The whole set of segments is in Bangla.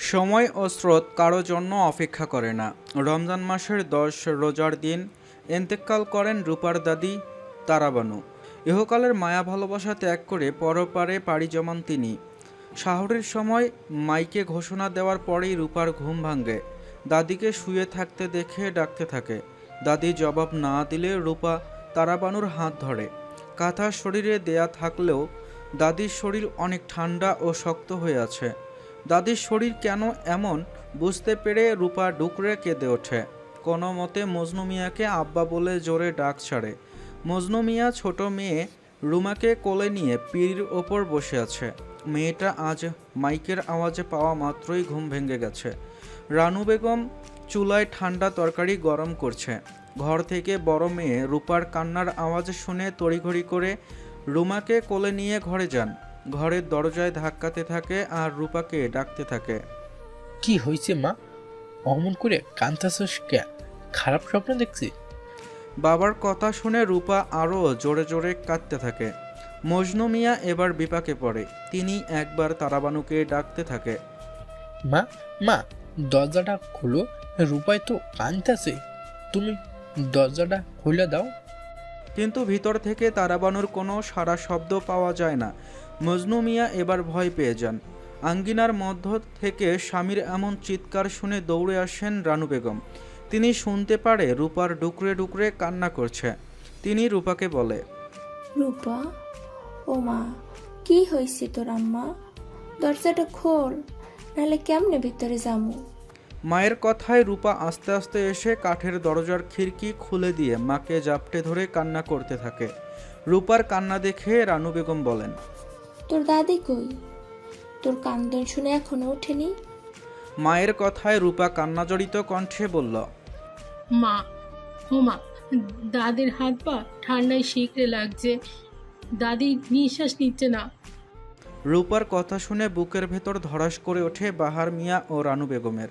সময় ও স্রোত কারো জন্য অপেক্ষা করে না। রমজান মাসের ১০ রোজার দিন ইন্তেকাল করেন রূপার দাদি তারাবানু। ইহকালের মায়া ভালোবাসা ত্যাগ করে পরপারে পাড়ি জমান তিনি। সাহরের সময় মাইকে ঘোষণা দেওয়ার পরেই রূপার ঘুম ভাঙে। দাদিকে শুয়ে থাকতে দেখে ডাকতে থাকে। দাদি জবাব না দিলে রূপা তারাবানুর হাত ধরে। কাঁথা শরীরে দেয়া থাকলেও দাদির শরীর অনেক ঠান্ডা ও শক্ত হয়ে আছে। দাদির শরীর কেন এমন বুঝতে পেরে রূপা ডুকরে কেঁদে ওঠে। কোনো মতে মজনু মিয়াকে আব্বা বলে জোরে ডাক ছাড়ে। মজনু মিয়া ছোট মেয়ে রুমাকে কোলে নিয়ে পিঁড়ির ওপর বসে আছে। মেয়েটা আজ মাইকের আওয়াজে পাওয়া মাত্রই ঘুম ভেঙে গেছে। রানু বেগম চুলায় ঠান্ডা তরকারি গরম করছে। ঘর থেকে বড় মেয়ে রূপার কান্নার আওয়াজ শুনে তড়িঘড়ি করে রুমাকে কোলে নিয়ে ঘরে যান। ঘরের দরজায় ধাক্কাতে থাকে আর রূপাকে ডাকতে থাকে। কি হয়েছে মা? অমন করে কান্তাছস কে? খারাপ স্বপ্ন দেখছি? বাবার কথা শুনে রূপা আরও জোরে জোরে কাঁদতে থাকে। মজনু মিয়া এবার বিপাকে পড়ে। তিনি একবার তারাবানুকে ডাকতে থাকে। মা মা দরজাটা খোলো, রূপায় তো কান্তাছে, তুমি দরজাটা খুলে দাও। কিন্তু ভিতর থেকে তারাবানুর কোনো সাড়া শব্দ পাওয়া যায় না। মজনু মিয়া এবার ভয় পেয়ে যান। আঙ্গিনার মধ্য থেকে স্বামীর এমন চিৎকার শুনে দৌড়ে আসেন রানু বেগম। তিনি শুনতে পারে রূপার ডুকরে ডুকরে কান্না করছে। তিনি রূপাকে বলে, রূপা, ও মা, কি হয়েছে তোর আম্মা? দরজাটা খোল, নাহলে কেমনে ভিতরে যামু? মায়ের কথায় রূপা আস্তে আস্তে এসে কাঠের দরজার খিড়কি খুলে দিয়ে মাকে জাপটে ধরে কান্না করতে থাকে। রূপার কান্না দেখে রানু বেগম বলেন, তোর দাদি কই? তোর কান্দন শুনে এখনো ওঠেনি? মায়ের কথায় রূপা কান্নাজড়িত কণ্ঠে বলল, মা, ও মা, দাদির হাত পা ঠান্ডায় শিকড়ে লাগছে, দাদি নিঃশ্বাস নিচ্ছে না। রূপার কথা শুনে বুকের ভেতর ধড়াস করে ওঠে বাহার মিয়া ও রানু বেগমের।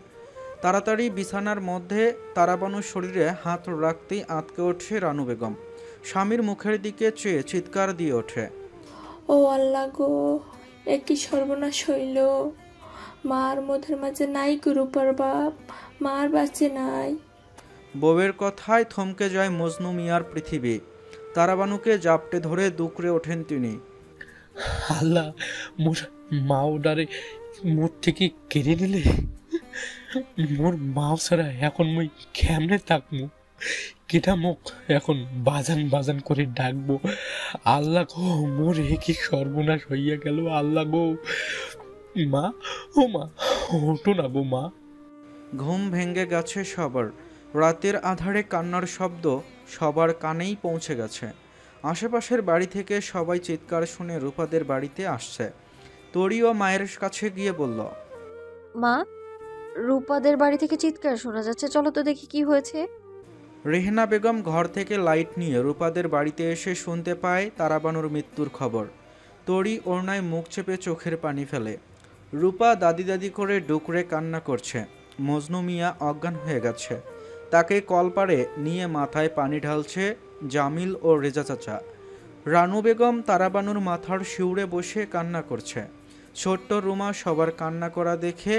তাড়াতাড়ি বিছানার মধ্যে তারাবানুর শরীরে হাত রাখতেই আঁতকে ওঠে রানু বেগম। স্বামীর মুখের দিকে চেয়ে চিৎকার দিয়ে ওঠে, ও আল্লাহ গো, একই সর্বনাশ হইল। মার মধ্যের মাঝে নাই গো রূপার বাপ, মার বাঁচে নাই। বউয়ের কথায় থমকে যায় মজনু মিয়ার পৃথিবী। তারাবানুকে জাপটে ধরে দুকরে ওঠেন তিনি। আল্লাহ, মোর মা ওডারে মোর থেকে কেড়ে নিলে, মোর মাও ছাড়া এখন মুই কেমনে থাকবো? কেটা মুখ এখন বাজান বাজান করে ডাকবো? আল্লাহ গো, মোর কি সর্বনাশ হইয়া গেল! আল্লাহ গো, মা, ও মা, ওঠো না গো মা। ঘুম ভেঙে গেছে সবার। রাতের আধারে কান্নার শব্দ সবার কানেই পৌঁছে গেছে। আশেপাশের বাড়ি থেকে সবাই চিৎকার শুনে রূপাদের বাড়িতে আসছে। তরিও মায়ের কাছে গিয়ে বলল, মা, রূপাদের বাড়ি থেকে চিৎকার শোনা যাচ্ছে, চলো তো দেখি কি হয়েছে। রেহনা বেগম ঘর থেকে লাইট নিয়ে রূপাদের বাড়িতে এসে শুনতে পায় তারাবানুর মৃত্যুর খবর। তরি ওড়নায় মুখ চেপে চোখের পানি ফেলে। রূপা দাদি দাদি করে ডুকরে কান্না করছে। মজনু মিয়া অজ্ঞান হয়ে গেছে। তাকে কলপাড়ে নিয়ে মাথায় পানি ঢালছে জামিল ও রেজা চাচা। রানু বেগম তারাবানুর মাথার শিউরে বসে কান্না করছে। ছোট্ট রুমা সবার কান্না করা দেখে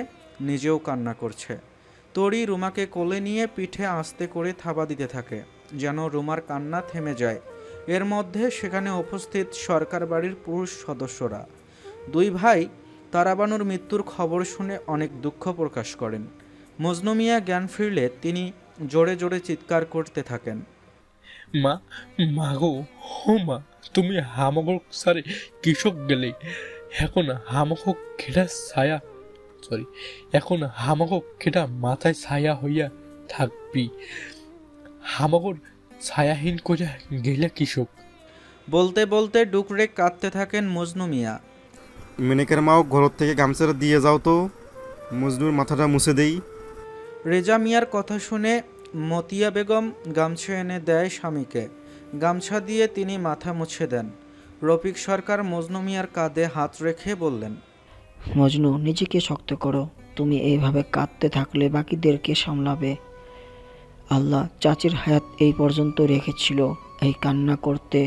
নিজেও কান্না করছে। তরি রুমাকে কোলে নিয়ে পিঠে আস্তে করে থাবা দিতে থাকে, যেন রুমার কান্না থেমে যায়। এর মধ্যে সেখানে উপস্থিত সরকার বাড়ির পুরুষ সদস্যরা। দুই ভাই তারাবানুর মৃত্যুর খবর শুনে অনেক দুঃখ প্রকাশ করেন। মজনু মিয়া জ্ঞান ফিরলে তিনি জোরে জোরে চিৎকার করতে থাকেন, মা, মা গো, ও মা, তুমি হামাগো সারে কৃষক গেলে, এখন হামাগো খেটা ছায়া, এখন হামাগো খেটা মাথায় ছায়া হইয়া থাকবি, হামাগোর ছায়াহীন করে গেলে কৃষক। বলতে বলতে ডুকরে কাঁদতে থাকেন মজনু মিয়া। মেনেকের মাও ঘর থেকে গামছাটা দিয়ে যাও তো, মজনুর মাথাটা মুছে দেই। রেজা মিয়ার কথা শুনে মতিয়া বেগম গামছা এনে দেয় স্বামীকে। গামছা দিয়ে তিনি মাথা মুছে দেন। রফিক সরকার মজনু মিয়ার কাঁধে হাত রেখে বললেন, মজনু, নিজেকে শক্ত করো, তুমি এইভাবে কাঁদতে থাকলে বাকিদেরকে সামলাবে। আল্লাহ চাচির হায়াত এই পর্যন্ত রেখেছিল, এই কান্না করতে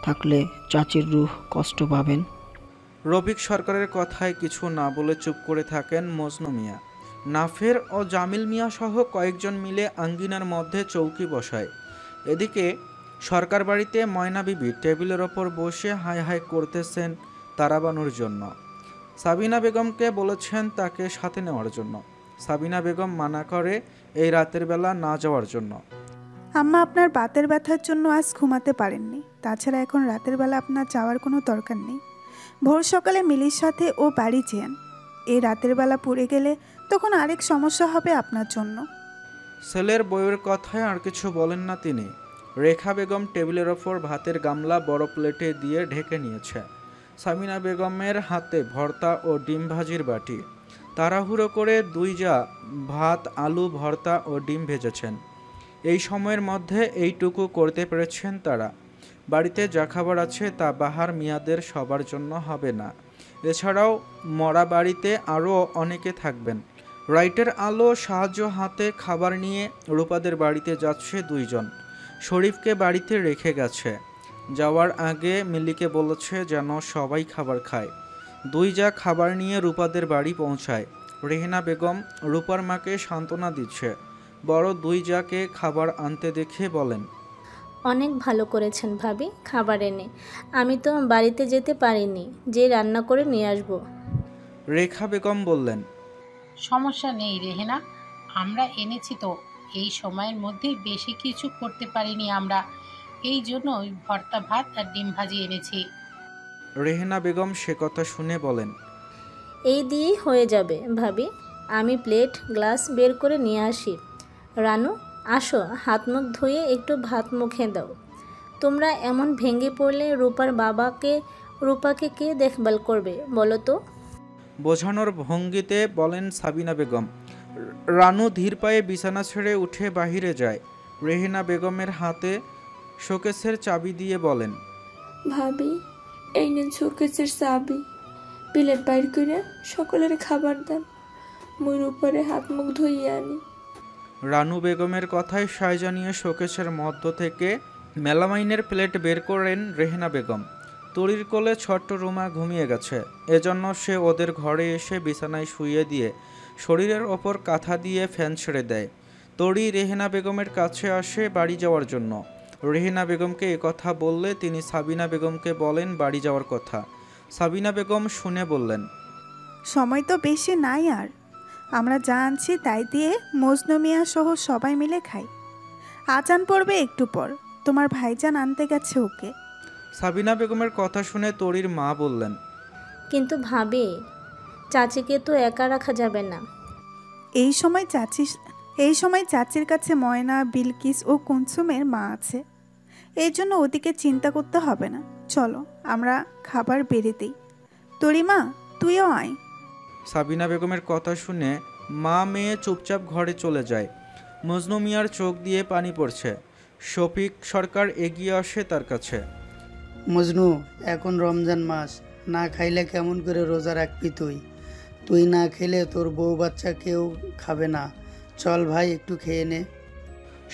থাকলে চাচির রূহ কষ্ট পাবেন। রফিক সরকারের কথায় কিছু না বলে চুপ করে থাকেন মজনু মিয়া। নাফের ও জামিল মিয়া সহ কয়েকজন মিলে আঙ্গিনার মধ্যে চৌকি বসায়। এদিকে সরকার বাড়িতে ময়না বিবি টেবিলের ওপর বসে হাই হাই করতেছেন তারাবানুর জন্য। সাবিনা বেগমকে বলেছেন তাকে সাথে নেওয়ার জন্য। সাবিনা বেগম মানা করে এই রাতের বেলা না যাওয়ার জন্য। আম্মা আপনার বাতের ব্যথার জন্য আজ ঘুমাতে পারেননি, তাছাড়া এখন রাতের বেলা আপনার যাওয়ার কোনো দরকার নেই। ভোর সকালে মিলির সাথে ও বাড়ি যেন। এই রাতের বেলা পড়ে গেলে তখন আরেক সমস্যা হবে আপনার জন্য। ছেলের বউয়ের কথায় আর কিছু বলেন না তিনি। রেখা বেগম টেবিলের ওপর ভাতের গামলা বড় প্লেটে দিয়ে ঢেকে নিয়েছে। সামিনা বেগমের হাতে ভর্তা ও ডিম ভাজির বাটি। তাড়াহুড়ো করে 2 জা ভাত, আলু ভর্তা ও ডিম ভেজেছেন। এই সময়ের মধ্যে এইটুকু করতে পেরেছেন তারা। বাড়িতে যা খাবার আছে তা বাহার মিয়াদের সবার জন্য হবে না। এছাড়াও মরা বাড়িতে আরও অনেকে থাকবেন। রাইটের আলো সাহায্য হাতে খাবার নিয়ে রূপাদের বাড়িতে যাচ্ছে 2 জন। শরীফকে বাড়িতে রেখে গেছে। যাওয়ার আগে মিল্লিকে বলেছে যেন সবাই খাবার খায়। 2 জা খাবার নিয়ে রূপাদের বাড়ি পৌঁছায়। রেহেনা বেগম রূপার মাকে সান্ত্বনা দিচ্ছে। বড় 2 জাকে খাবার আনতে দেখে বলেন, অনেক ভালো করেছেন ভাবি খাবার এনে। আমি তো বাড়িতে যেতে পারিনি, যে রান্না করে নিয়ে আসব। রেখা বেগম বললেন, সমস্যা নেই রেহেনা, আমরা এনেছি তো। এই সময়ের মধ্যে বেশি কিছু করতে পারিনি আমরা, এই জন্য ভর্তা ভাত আর ডিম ভাজি এনেছি। রেহেনা বেগম সে কথা শুনে বলেন, এই দিয়েই হয়ে যাবে ভাবি। আমি প্লেট গ্লাস বের করে নিয়ে আসি। রানু আসো, হাত মুখ ধুয়ে একটু ভাত মুখে দাও। তোমরা এমন ভেঙে পড়লে রূপাকে কে দেখভাল করবে বলো তো? বোঝানোর ভঙ্গিতে বলেন সাবিনা বেগম। রানু ধীর পায়ে বিছানা ছেড়ে উঠে বাহিরে যায়। রেহেনা বেগমের হাতে শোকেসের চাবি দিয়ে বলেন, ভাবি এই নিন শোকেসের চাবি। প্লেট বাইর করে সকলের খাবার দেন, মুই উপরে হাত মুখ ধুইয়ে আনি। রানু বেগমের কথায় সায় জানিয়ে শোকেসের মধ্য থেকে মেলামাইনের প্লেট বের করেন রেহেনা বেগম। তরির কোলে ছোট্ট রুমা ঘুমিয়ে গেছে, এজন্য সে ওদের ঘরে এসে বিছানায় শুইয়ে দিয়ে শরীরের ওপর কাঁথা দিয়ে ফ্যান ছেড়ে দেয়। তরি রেহেনা বেগমের কাছে আসে বাড়ি যাওয়ার জন্য। রেহেনা বেগমকে একথা বললে তিনি সাবিনা বেগমকে বলেন বাড়ি যাওয়ার কথা। সাবিনা বেগম শুনে বললেন, সময় তো বেশি নাই আর, আমরা যা আনছি তাই দিয়ে মজনু মিয়া সহ সবাই মিলে খাই। আজান পড়বে একটু পর, তোমার ভাইজান আনতে গেছে ওকে। সাবিনা বেগমের কথা শুনে তরির মা বললেন, কিন্তু ভাবি চাচিকে তো একা রাখা যাবে না। এই সময় চাচির কাছে ময়না, বিলকিস ও কুনসুমের মা আছে, এই জন্য ওদিকে চিন্তা করতে হবে না। চলো আমরা খাবার বেড়ে দিই। তরি মা তুইও আয়। সাবিনা বেগমের কথা শুনে মা মেয়ে চুপচাপ ঘরে চলে যায়। মজনু মিয়ার চোখ দিয়ে পানি পড়ছে। শফিক সরকার এগিয়ে আসে তার কাছে। মজনু, এখন রমজান মাস, না খাইলে কেমন করে রোজা রাখবি তুই না খেলে তোর বউ বাচ্চা কেউ খাবে না। চল ভাই একটু খেয়ে নে।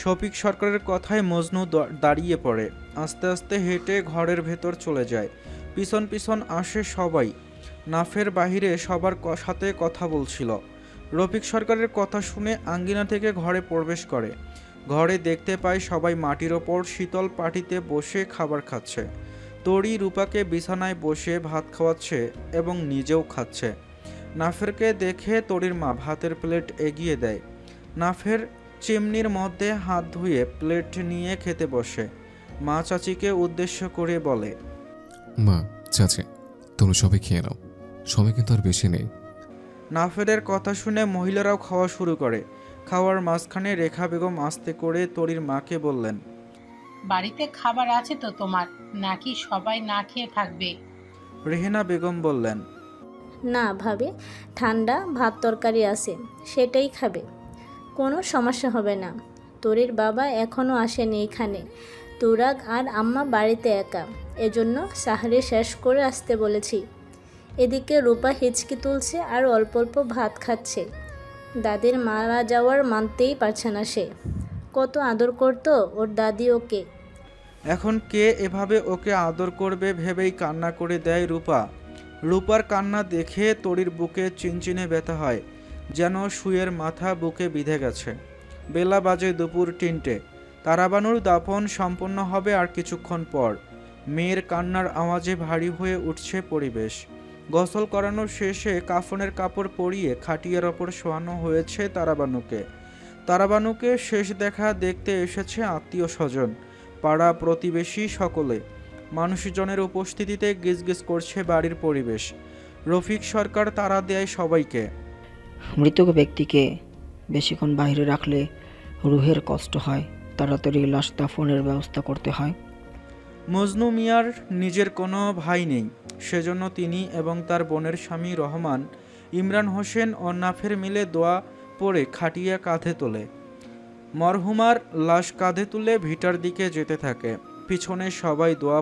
শফিক সরকারের কথায় মজনু দাঁড়িয়ে পড়ে। আস্তে আস্তে হেঁটে ঘরের ভেতর চলে যায়। পিছন পিছন আসে সবাই। নাফের বাহিরে সবার সাথে কথা বলছিল। রফিক সরকারের কথা শুনে আঙ্গিনা থেকে ঘরে প্রবেশ করে। ঘরে দেখতে পায় সবাই মাটির ওপর শীতল পাটিতে বসে খাবার খাচ্ছে। তরি রূপাকে বিছানায় বসে ভাত খাওয়াচ্ছে এবং নিজেও খাচ্ছে। নাফেরকে দেখে তরির মা ভাতের প্লেট এগিয়ে দেয়। নাফের চিমনির মধ্যে হাত ধুয়ে প্লেট নিয়ে খেতে বসে। মা চাচিকে উদ্দেশ্য করে বলে, মা, চাচি, তোমরা সবাই খেয়ে নাও, সময় কিন্তু আর বেশি নেই। নাফেরের কথা শুনে মহিলারাও খাওয়া শুরু করে। খাওয়ার মাঝখানে রেখা বেগম আস্তে করে তরির মাকে বললেন, বাড়িতে খাবার আছে তো তোমার, নাকি সবাই না খেয়ে থাকবে? রেহেনা বেগম বললেন, না ভাবি, ঠান্ডা ভাত তরকারি আছে, সেটাই খাবে, কোনো সমস্যা হবে না। তোরির বাবা এখনও আসেনি এখানে, তুরাগ আর আম্মা বাড়িতে একা, এজন্য সাহারি শেষ করে আসতে বলেছি। এদিকে রূপা হিচকি তুলছে আর অল্প অল্প ভাত খাচ্ছে। দাদির মারা যাওয়ার মানতেই পারছে না সে। কত আদর করতো ওর দাদি ওকে। এখন কে এভাবে ওকে আদর করবে ভেবেই কান্না করে দেয় রূপা। রূপার কান্না দেখে তরির বুকে চিনচিনে ব্যথা হয়, যেন সুয়ের মাথা বুকে বিঁধে গেছে। বেলা বাজে দুপুর 3টে। তারাবানুর দাফন সম্পন্ন হবে আর কিছুক্ষণ পর। মেয়ের কান্নার আওয়াজে ভারী হয়ে উঠছে পরিবেশ। গোসল করানোর শেষে কাফনের কাপড় পরিয়ে খাটিয়ার ওপর শোয়ানো হয়েছে তারাবানুকে। তারাবানুকে শেষ দেখা দেখতে এসেছে আত্মীয় স্বজন, পাড়া প্রতিবেশী সকলে। মানুষজনের উপস্থিতিতে গিজগিজ করছে বাড়ির পরিবেশ। রফিক সরকার তাড়া দেয় সবাইকে। মৃত ব্যক্তিকে বেশিক্ষণ বাইরে রাখলে রুহের কষ্ট হয়, তাড়াতাড়ি লাশ দাফনের ব্যবস্থা করতে হয়। মজনু মিয়ার নিজের কোনো ভাই নেই, সেজন্য তিনি এবং তার বোনের স্বামী রহমান, ইমরান হোসেন ও নাফের মিলে দোয়া পড়ে খাটিয়া কাঁধে তোলে। মরহুমার লাশ কাঁধে তুলে ভিটার দিকে যেতে থাকে। পিছনে সবাই দোয়া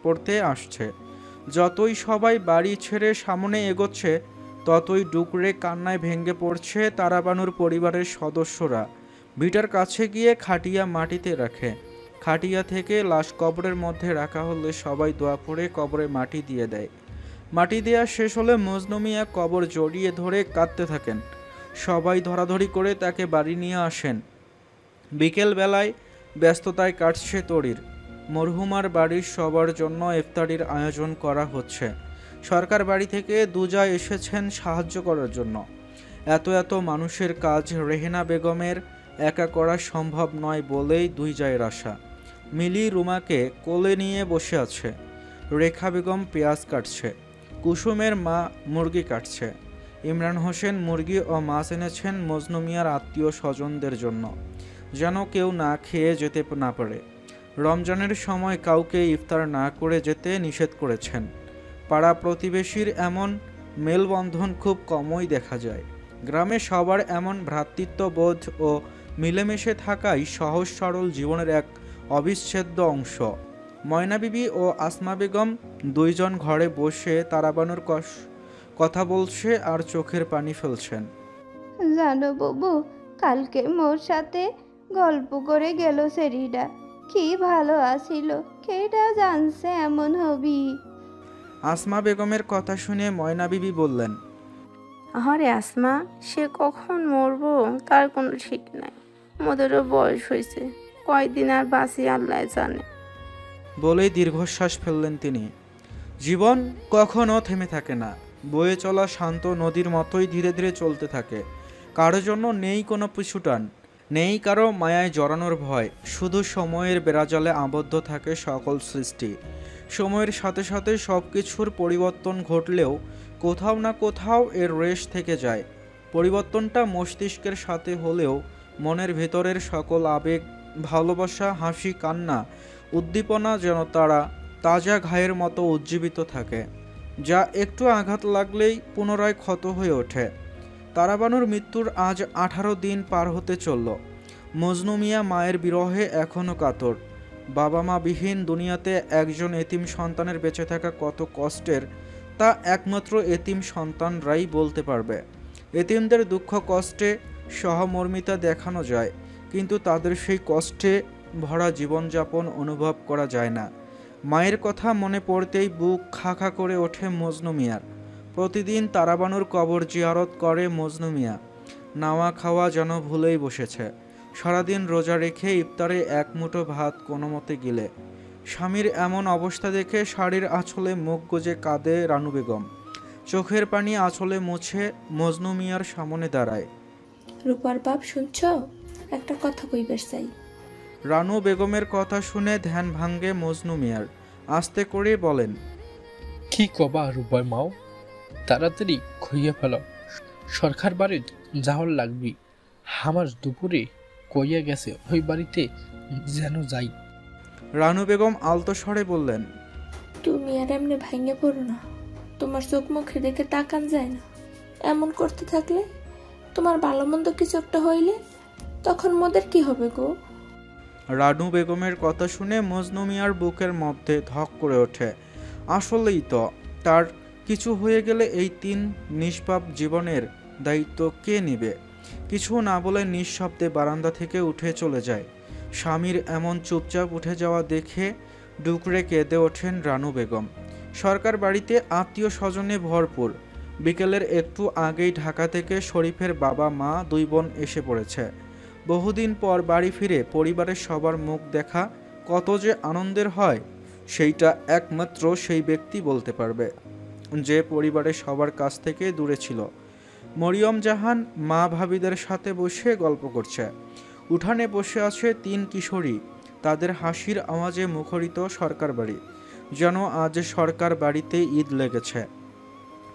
পড়তে আসছে। যতই সবাই বাড়ি ছেড়ে সামনে এগোচ্ছে, ততই ডুকরে কান্নায় ভেঙে পড়ছে তারাবানুর পরিবারের সদস্যরা। ভিটার কাছে গিয়ে খাটিয়া মাটিতে রাখে। খাটিয়া থেকে লাশ কবরের মধ্যে রাখা হলে সবাই দোয়া পড়ে কবরে মাটি দিয়ে দেয়। মাটি দেওয়া শেষ হলে মজনু মিয়া কবর জড়িয়ে ধরে কাঁদতে থাকেন। সবাই ধরাধরি করে তাকে বাড়ি নিয়ে আসেন। বিকেল বেলায় ব্যস্ততায় কাটছে তরির। মরহুমার বাড়ির সবার জন্য ইফতারির আয়োজন করা হচ্ছে। সরকার বাড়ি থেকে দুজা এসেছেন সাহায্য করার জন্য। এত মানুষের কাজ রেহেনা বেগমের একা করা সম্ভব নয় বলেই দুই জায়ের আশা। মিলি রুমাকে কোলে নিয়ে বসে আছে। রেখা বেগম পেঁয়াজ কাটছে। কুসুমের মা মুরগি কাটছে। ইমরান হোসেন মুরগি ও মাছ এনেছেন মজনু মিয়ার আত্মীয় স্বজনদের জন্য, যেন কেউ না খেয়ে যেতে না পারে। রমজানের সময় কাউকে ইফতার না করে যেতে নিষেধ করেছেন। পাড়া প্রতিবেশীর এমন মেলবন্ধন খুব কমই দেখা যায়। গ্রামে সবার এমন ভ্রাতৃত্ববোধ ও মিলেমিশে থাকাই সহজ সরল জীবনের এক অবিচ্ছেদ্য অংশ। ময়না বিবি ও আসমা বেগম দুইজন ঘরে বসে তারাবানুর কথা বলছে আর চোখের পানি ফেলছেন। জানো বাবু, কালকে মোর সাথে গল্প করে গেল সেরিডা, কি ভালো আসিল, কেডা জানছে এমন হবি। আসমা বেগমের কথা শুনে ময়না বিবি বললেন, আরে আসমা, সে কখন মরবো তার কোনো ঠিক নাই। মোদেরও বয়স হয়েছে, কয়দিন আর বাঁচি আল্লাহ জানে। বলেই দীর্ঘশ্বাস ফেললেন তিনি। জীবন কখনো থেমে থাকে না, বয়ে চলা শান্ত নদীর মতোই ধীরে ধীরে চলতে থাকে। কারো জন্য নেই কোনো পিছুটান, নেই কারো মায়ায় জড়ানোর ভয়। শুধু সময়ের বেড়াজালে আবদ্ধ থাকে সকল সৃষ্টি। সময়ের সাথে সাথে সব কিছুর পরিবর্তন ঘটলেও কোথাও না কোথাও এর রেশ থেকে যায়। পরিবর্তনটা মস্তিষ্কের সাথে হলেও মনের ভেতরের সকল আবেগ, ভালোবাসা, হাসি, কান্না, উদ্দীপনা যেন তারা তাজা ঘায়ের মতো উজ্জীবিত থাকে, যা একটু আঘাত লাগলেই পুনরায় ক্ষত হয়ে ওঠে। তারাবানুর মৃত্যুর আজ 18 দিন পার হতে চলল। মজনু মিয়া মায়ের বিরহে এখনও কাতর। বাবা মা বিহীন দুনিয়াতে একজন এতিম সন্তানের বেঁচে থাকা কত কষ্টের, তা একমাত্র এতিম সন্তানরাই বলতে পারবে। এতিমদের দুঃখ কষ্টে সহমর্মিতা দেখানো যায়, কিন্তু তাদের সেই কষ্টে ভরা জীবনযাপন অনুভব করা যায় না। মায়ের কথা মনে পড়তেই বুক খা খা করে ওঠে মজনু মিয়ার। প্রতিদিন তারাবানুর কবর জিয়ারত করে মজনু মিয়া। নাওয়া খাওয়া যেন ভুলেই বসেছে। সারাদিন রোজা রেখে ইফতারে এক মুঠো ভাত কোনো মতে গিলে। স্বামীর এমন অবস্থা দেখে শাড়ির আঁচলে মুখ গুজে কাঁদে রানু বেগম। চোখের পানি আঁচলে মুছে মজনু মিয়ার সামনে দাঁড়ায়। রূপার বাপ, শুনছ? একটা কথা কইবার চাই। রানু বেগমের কথা শুনে ধ্যান ভাঙ্গে মজনু মিয়ার। আস্তে করে বলেন, কি কবা রূপায় মাও, তাড়াতাড়ি খুইয়ে ফেল, সরকার বাড়ির যাওয়ার লাগবি। আমার দুপুরে কইয়া গেছে ওই বাড়িতে যেন যাই। রানু বেগম আলতো স্বরে বললেন, তুমি আর এমনি ভাঙে পড়ো না, তোমার চোখ মুখে দেখে তাকান যায় না। এমন করতে থাকলে তোমার ভালো মন্দ কিছু একটা হইলে তখন মোদের কি হবে গো? রানু বেগমের কথা শুনে মজনু মিয়ার বুকের মধ্যে ধক করে ওঠে। আসলেই তো, তার কিছু হয়ে গেলে এই 3 নিষ্পাপ জীবনের দায়িত্ব কে নেবে? কিছু না বলে নিঃশব্দে বারান্দা থেকে উঠে চলে যায়। স্বামীর এমন চুপচাপ উঠে যাওয়া দেখে ডুকরে কেঁদে ওঠেন রানু বেগম। সরকার বাড়িতে আত্মীয় স্বজনে ভরপুর। বিকেলের একটু আগেই ঢাকা থেকে শরীফের বাবা মা দুই বোন এসে পড়েছে। বহুদিন পর বাড়ি ফিরে পরিবারের সবার মুখ দেখা কত যে আনন্দের হয় সেইটা একমাত্র সেই ব্যক্তি বলতে পারবে যে পরিবারের সবার কাছ থেকে দূরে ছিল। মরিয়ম জাহান মা ভাবিদের সাথে বসে গল্প করছে। উঠানে বসে আছে 3 কিশোরী, তাদের হাসির আওয়াজে মুখরিত সরকার বাড়ি, যেন আজ সরকার বাড়িতে ঈদ লেগেছে।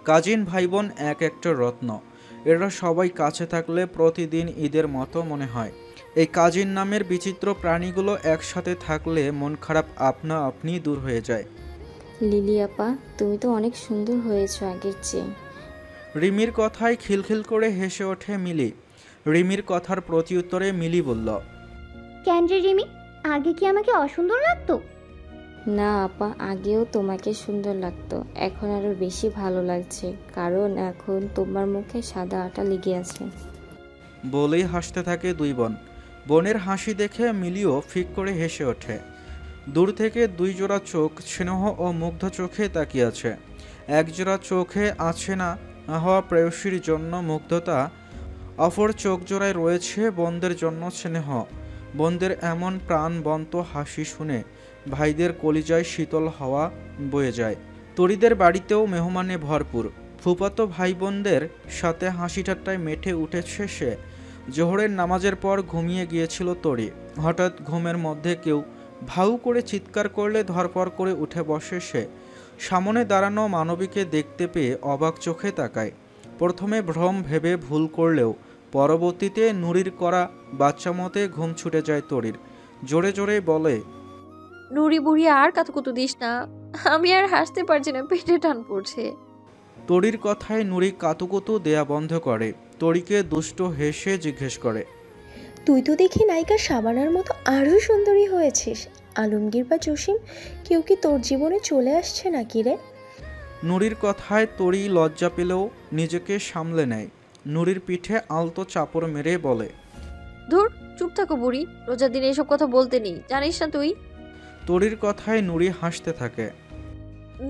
কাজিন ভাই বোন এক একটা রত্ন, এরা সবাই কাছে থাকলে প্রতিদিন ঈদের মতো মনে হয়। এই কাজিন নামের বিচিত্র প্রাণীগুলো একসাথে থাকলে মন খারাপ আপনা আপনি দূর হয়ে যায়। লিলি আপা, তুমি তো অনেক সুন্দর হয়েছো আগের চেয়ে। রিমির কথায় খিলখিল করে হেসে ওঠে মিলি। রিমির কথার প্রত্যুত্তরে মিলি বলল, কেন রে রিমি, আগে কি আমাকে অসুন্দর লাগতো? না আপা, আগেও তোমাকে সুন্দর লাগতো, এখন আরো বেশি ভালো লাগছে, কারণ এখন তোমার মুখে সাদা আটা লেগে আছে। বলেই হাসতে থাকে দুই বোন। বোনের হাসি দেখে মিলিও ফিক করে হেসে ওঠে। দূর থেকে 2 জোড়া চোখ স্নেহ ও মুগ্ধ চোখে তাকিয়ে আছে। এক জোড়া চোখে আছে না হওয়া প্রেয়সীর জন্য মুগ্ধতা, অপর চোখ জোড়ায় রয়েছে বোনদের জন্য স্নেহ। বোনদের এমন প্রাণবন্ত হাসি শুনে ভাইদের কলিজায় শীতল হাওয়া বয়ে যায়। তরিদের বাড়িতেও মেহমানে ভরপুর। ফুফাতো ভাই বোনদের সাথে হাসি ঠাট্টায় মেতে উঠেছে সে। জোহরের নামাজের পর ঘুমিয়ে গিয়েছিল তরি। হঠাৎ ঘুমের মধ্যে কেউ ভাউ করে চিৎকার করলে ধরপড় করে উঠে বসে সে। সামনে দাঁড়ানো মানবীকে দেখতে পেয়ে অবাক চোখে তাকায়। প্রথমে ভ্রম ভেবে ভুল করলেও পরবর্তীতে নুরির করা বাচ্চা মতে ঘুম ছুটে যায় তরির। জোরে জোরে বলে, নুরি বুড়ি আর কাতুকুতু দিস না, আমি আর হাসতে পারছি না, পেটে টান পড়ছে। তরির কথায় নুরি কাতুকুতু দেয়া বন্ধ করে। তরিকে দুষ্ট হেসে জিজ্ঞেস করে, তুই তো দেখি নায়িকা শাবানার মতো আরো সুন্দরী হয়েছিস। আলমগীর বা জসিম কেউ কি তোর জীবনে চলে আসছে নাকি রে? নুরির কথায় তরি লজ্জা পেলেও নিজেকে সামলে নেয়। নুরির পিঠে আলতো চাপড় মেরে বলে, ধুর, চুপ থাকো বুড়ি, রোজার দিনে এসব কথা বলতে নেই, জানিস না তুই? তরির কথায় নুরি হাসতে থাকে।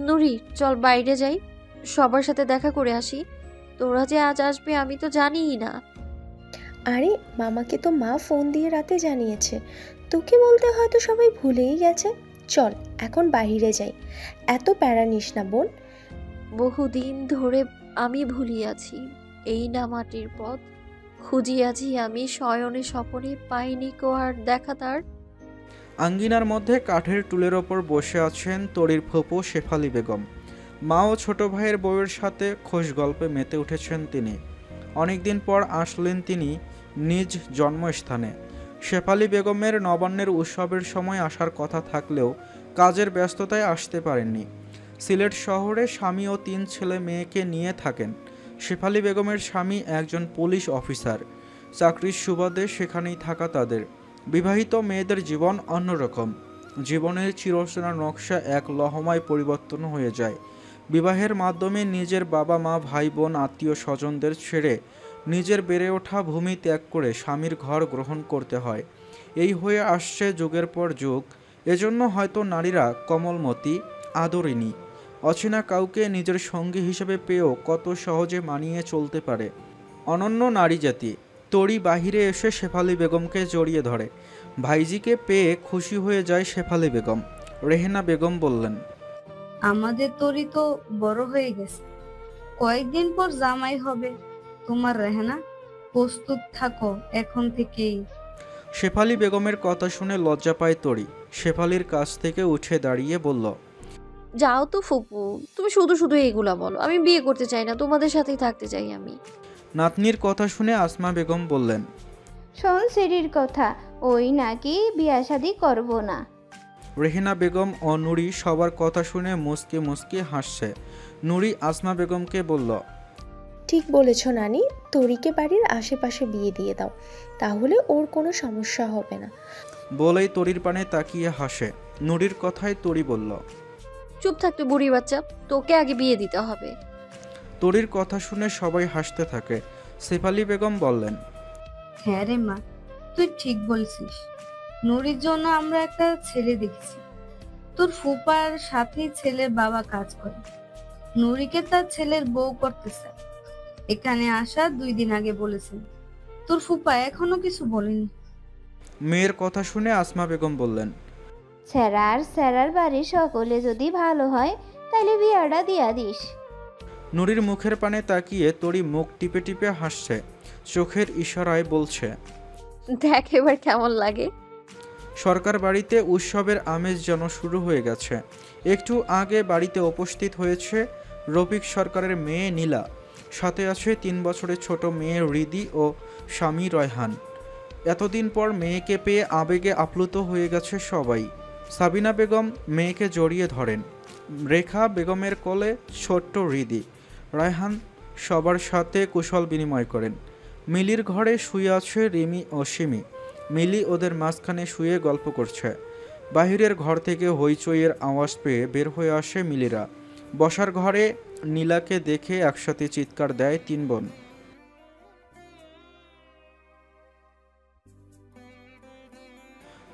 নুরি, চল বাইরে যাই, সবার সাথে দেখা করে আসি। তোরা যে আজ আসবে আমি তো জানিই না। আরে মামাকে তো মা ফোন দিয়ে রাতে জানিয়েছে, তোকে বলতে হয়তো সবাই ভুলেই গেছে। চল এখন বাইরে যাই, এত প্যারা নিস না বোন। বহুদিন ধরে আমি ভুলিয়াছি এই না মাটির পথ, খুঁজিয়াছি আমি শয়নে স্বপনে, পাইনি কো আর দেখা তার। আঙ্গিনার মধ্যে কাঠের টুলের ওপর বসে আছেন তরির ফুপু শেফালি বেগম। মা ও ছোট ভাইয়ের বউয়ের সাথে খোশ গল্পে মেতে উঠেছেন তিনি। অনেকদিন পর আসলেন তিনি নিজ জন্মস্থানে। শেফালি বেগমের নবান্নের উৎসবের সময় আসার কথা থাকলেও কাজের ব্যস্ততায় আসতে পারেননি। সিলেট শহরে স্বামী ও 3 ছেলে মেয়েকে নিয়ে থাকেন। শেফালি বেগমের স্বামী একজন পুলিশ অফিসার, চাকরির সুবাদে সেখানেই থাকা তাদের। বিবাহিত মেয়েদের জীবন অন্যরকম। জীবনের চিরচেনা নকশা এক লহমায় পরিবর্তন হয়ে যায়। বিবাহের মাধ্যমে নিজের বাবা মা ভাই বোন আত্মীয় স্বজনদের ছেড়ে নিজের বেড়ে ওঠা ভূমি ত্যাগ করে স্বামীর ঘর গ্রহণ করতে হয়। এই হয়ে আসছে যুগের পর যুগ। এজন্য হয়তো নারীরা কমলমতি, আদরিনী, অচেনা কাউকে নিজের সঙ্গী হিসেবে পেয়েও কত সহজে মানিয়ে চলতে পারে। অনন্য নারী জাতি। তরি বাহিরে এসে শেফালি বেগমকে জড়িয়ে ধরে। ভাইজিকে পেয়ে খুশি হয়ে যায় শেফালি বেগম। রেহেনা বেগম বললেন, আমাদের তরি তো বড় হয়ে গেছে, কয়েকদিন পর জামাই হবে তোমার রেহেনা, প্রস্তুত থাকো এখন থেকেই। শেফালি বেগমের কথা শুনে লজ্জা পায় তরি। শেফালির কাছ থেকে উঠে দাঁড়িয়ে বলল, যাও তো ফুপু, তুমি শুধু শুধু এগুলা বলো, আমি বিয়ে করতে চাই না, তোমাদের সাথেই থাকতে চাই আমি। নাতনির কথা শুনে আসমা বেগম বললেন, শোন সেরির কথা, ওই নাকি বিয়া শাদি করবো না। রেহেনা বেগম ও নুরি সবার কথা শুনে মুসকে মুসকে হাসছে। নুরি আসমা বেগমকে বলল, ঠিক বলেছ নানি, তরিকে বাড়ির আশেপাশে বিয়ে দিয়ে দাও, তাহলে ওর কোনো সমস্যা হবে না। বলেই তরির পানে তাকিয়ে হাসে। নুরির কথায় তরি বলল, চুপ থাকতে বুড়ি বাচ্চা, তোকে আগে বিয়ে দিতে হবে। তরির কথা শুনে সবাই হাসতে থাকে। শেফালি বেগম বললেন, হ্যাঁ রে মা, তুই ঠিক বলছিস, নুরির জন্য আমরা একটা ছেলে দেখছি, তোর ফুপার সাথে ছেলের বাবা কাজ করে, নুরিকে তার ছেলের বউ করতেছে। এখানে আসা 2 দিন আগে বলেছেন, তোর ফুপা এখনো কিছু বলেনি। মেয়ের কথা শুনে আসমা বেগম বললেন, স্যারার বাড়ির সকলে যদি ভালো হয় তাহলে বিয়াটা দিয়া দিস। নুরির মুখের পানে তাকিয়ে তরি মুখ টিপে টিপে হাসছে, চোখের ইশারায় বলছে, দেখ এবার কেমন লাগে। সরকার বাড়িতে উৎসবের আমেজ যেন শুরু হয়ে গেছে। একটু আগে বাড়িতে উপস্থিত হয়েছে রফিক সরকারের মেয়ে নীলা, সাথে আছে 3 বছরের ছোট মেয়ে রিদি ও স্বামী রয়হান। এতদিন পর মেয়েকে পেয়ে আবেগে আপ্লুত হয়ে গেছে সবাই। সাবিনা বেগম মেয়েকে জড়িয়ে ধরেন, রেখা বেগমের কোলে ছোট্ট রিদি, রায়হান সবার সাথে কুশল বিনিময় করেন। মিলির ঘরে শুয়ে আছে রিমি ও সিমি, মিলি ওদের মাঝখানে শুয়ে গল্প করছে। বাহিরের ঘর থেকে হইচইয়ের আওয়াজ পেয়ে বের হয়ে আসে মিলিরা। বসার ঘরে নীলাকে দেখে একসাথে চিৎকার দেয় 3 বোন।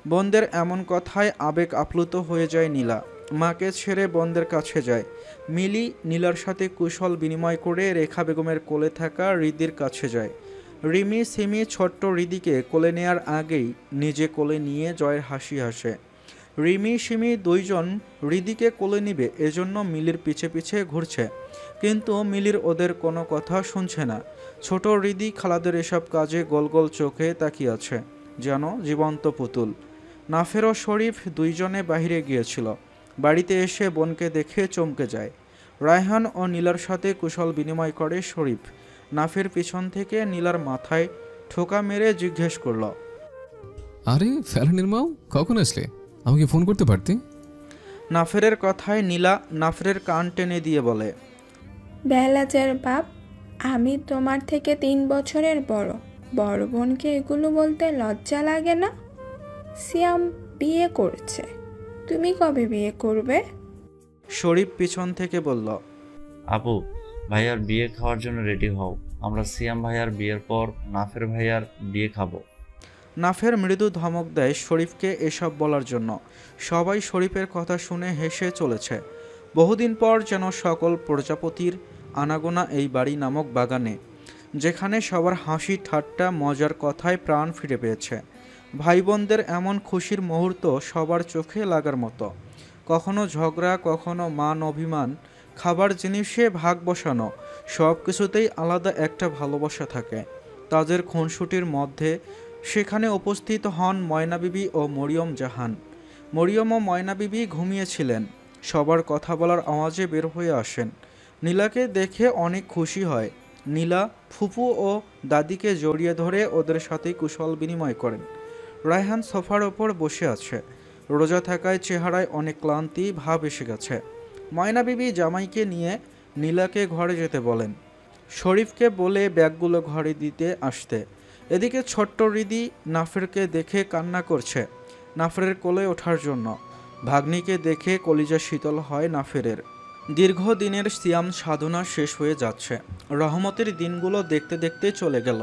বোনদের এমন কথায় আবেগ আপ্লুত হয়ে যায় নীলা, মাকে ছেড়ে বোনদের কাছে যায়। মিলি নীলার সাথে কুশল বিনিময় করে রেখা বেগমের কোলে থাকা রিদির কাছে যায়। রিমি সিমি ছোট্ট রিদিকে কোলে নেয়ার আগেই নিজে কোলে নিয়ে জয়ের হাসি হাসে। রিমি সিমি 2 জন রিদিকে কোলে নিবে এজন্য মিলির পিছে পিছে ঘুরছে, কিন্তু মিলির ওদের কোনো কথা শুনছে না। ছোট রিদি খালাদের এসব কাজে গোল গোল চোখে তাকিয়ে আছে, যেন জীবন্ত পুতুল। নাফের ও শরীফ 2 জনে বাহিরে গিয়েছিল, বাড়িতে এসে বোনকে দেখে চমকে যায়। রায়হান ও নীলার সাথে কুশল বিনিময় করে শরীফ। নাফের পিছন থেকে নীলার মাথায় ঠোকা মেরে জিজ্ঞেস করল, আরে ফেলানির মাও, কখন আসলে? আমাকে ফোন করতে পারতে। নাফেরের কথায় নীলা নাফেরের কান টেনে দিয়ে বলে, বেলাজের বাপ, আমি তোমার থেকে 3 বছরের বড় বোনকে এগুলো বলতে লজ্জা লাগে না? সিয়াম বিয়ে করছে, তুমি কবে বিয়ে করবে? শরীফ পিছন থেকে বলল, আপু, ভাইয়ার বিয়ে খাওয়ার জন্য রেডি হও, আমরা সিয়াম ভাইয়ার বিয়ের পর নাফের ভাইয়ার বিয়ে খাবো। নাফের মৃদু ধমক দেয় শরীফকে এসব বলার জন্য। সবাই শরীফের কথা শুনে হেসে চলেছে। বহুদিন পর যেন সকল প্রজাপতির আনাগোনা এই বাড়ি নামক বাগানে, যেখানে সবার হাসি ঠাট্টা মজার কথায় প্রাণ ফিরে পেয়েছে। ভাই বোনদের এমন খুশির মুহূর্ত সবার চোখে লাগার মতো। কখনো ঝগড়া, কখনো মান অভিমান, খাবার জিনিসে ভাগ বসানো, সব কিছুতেই আলাদা একটা ভালোবাসা থাকে। তাদের খুনসুটির মধ্যে সেখানে উপস্থিত হন ময়না বিবি ও মরিয়ম জাহান। মরিয়ম ও ময়না বিবি ঘুমিয়েছিলেন, সবার কথা বলার আওয়াজে বের হয়ে আসেন। নীলাকে দেখে অনেক খুশি হয়। নীলা ফুপু ও দাদিকে জড়িয়ে ধরে ওদের সাথে কুশল বিনিময় করেন। রায়হান সোফার ওপর বসে আছে, রোজা থাকায় চেহারায় অনেক ক্লান্তি ভাব এসে গেছে। ময়না বিবি জামাইকে নিয়ে নীলাকে ঘরে যেতে বলেন, শরীফকে বলে ব্যাগগুলো ঘরে দিতে আসতে। এদিকে ছোট্ট রিদি নাফেরকে দেখে কান্না করছে নাফেরের কোলে ওঠার জন্য। ভাগ্নিকে দেখে কলিজা শীতল হয় নাফেরের। দীর্ঘদিনের সিয়াম সাধনা শেষ হয়ে যাচ্ছে। রহমতের দিনগুলো দেখতে দেখতে চলে গেল।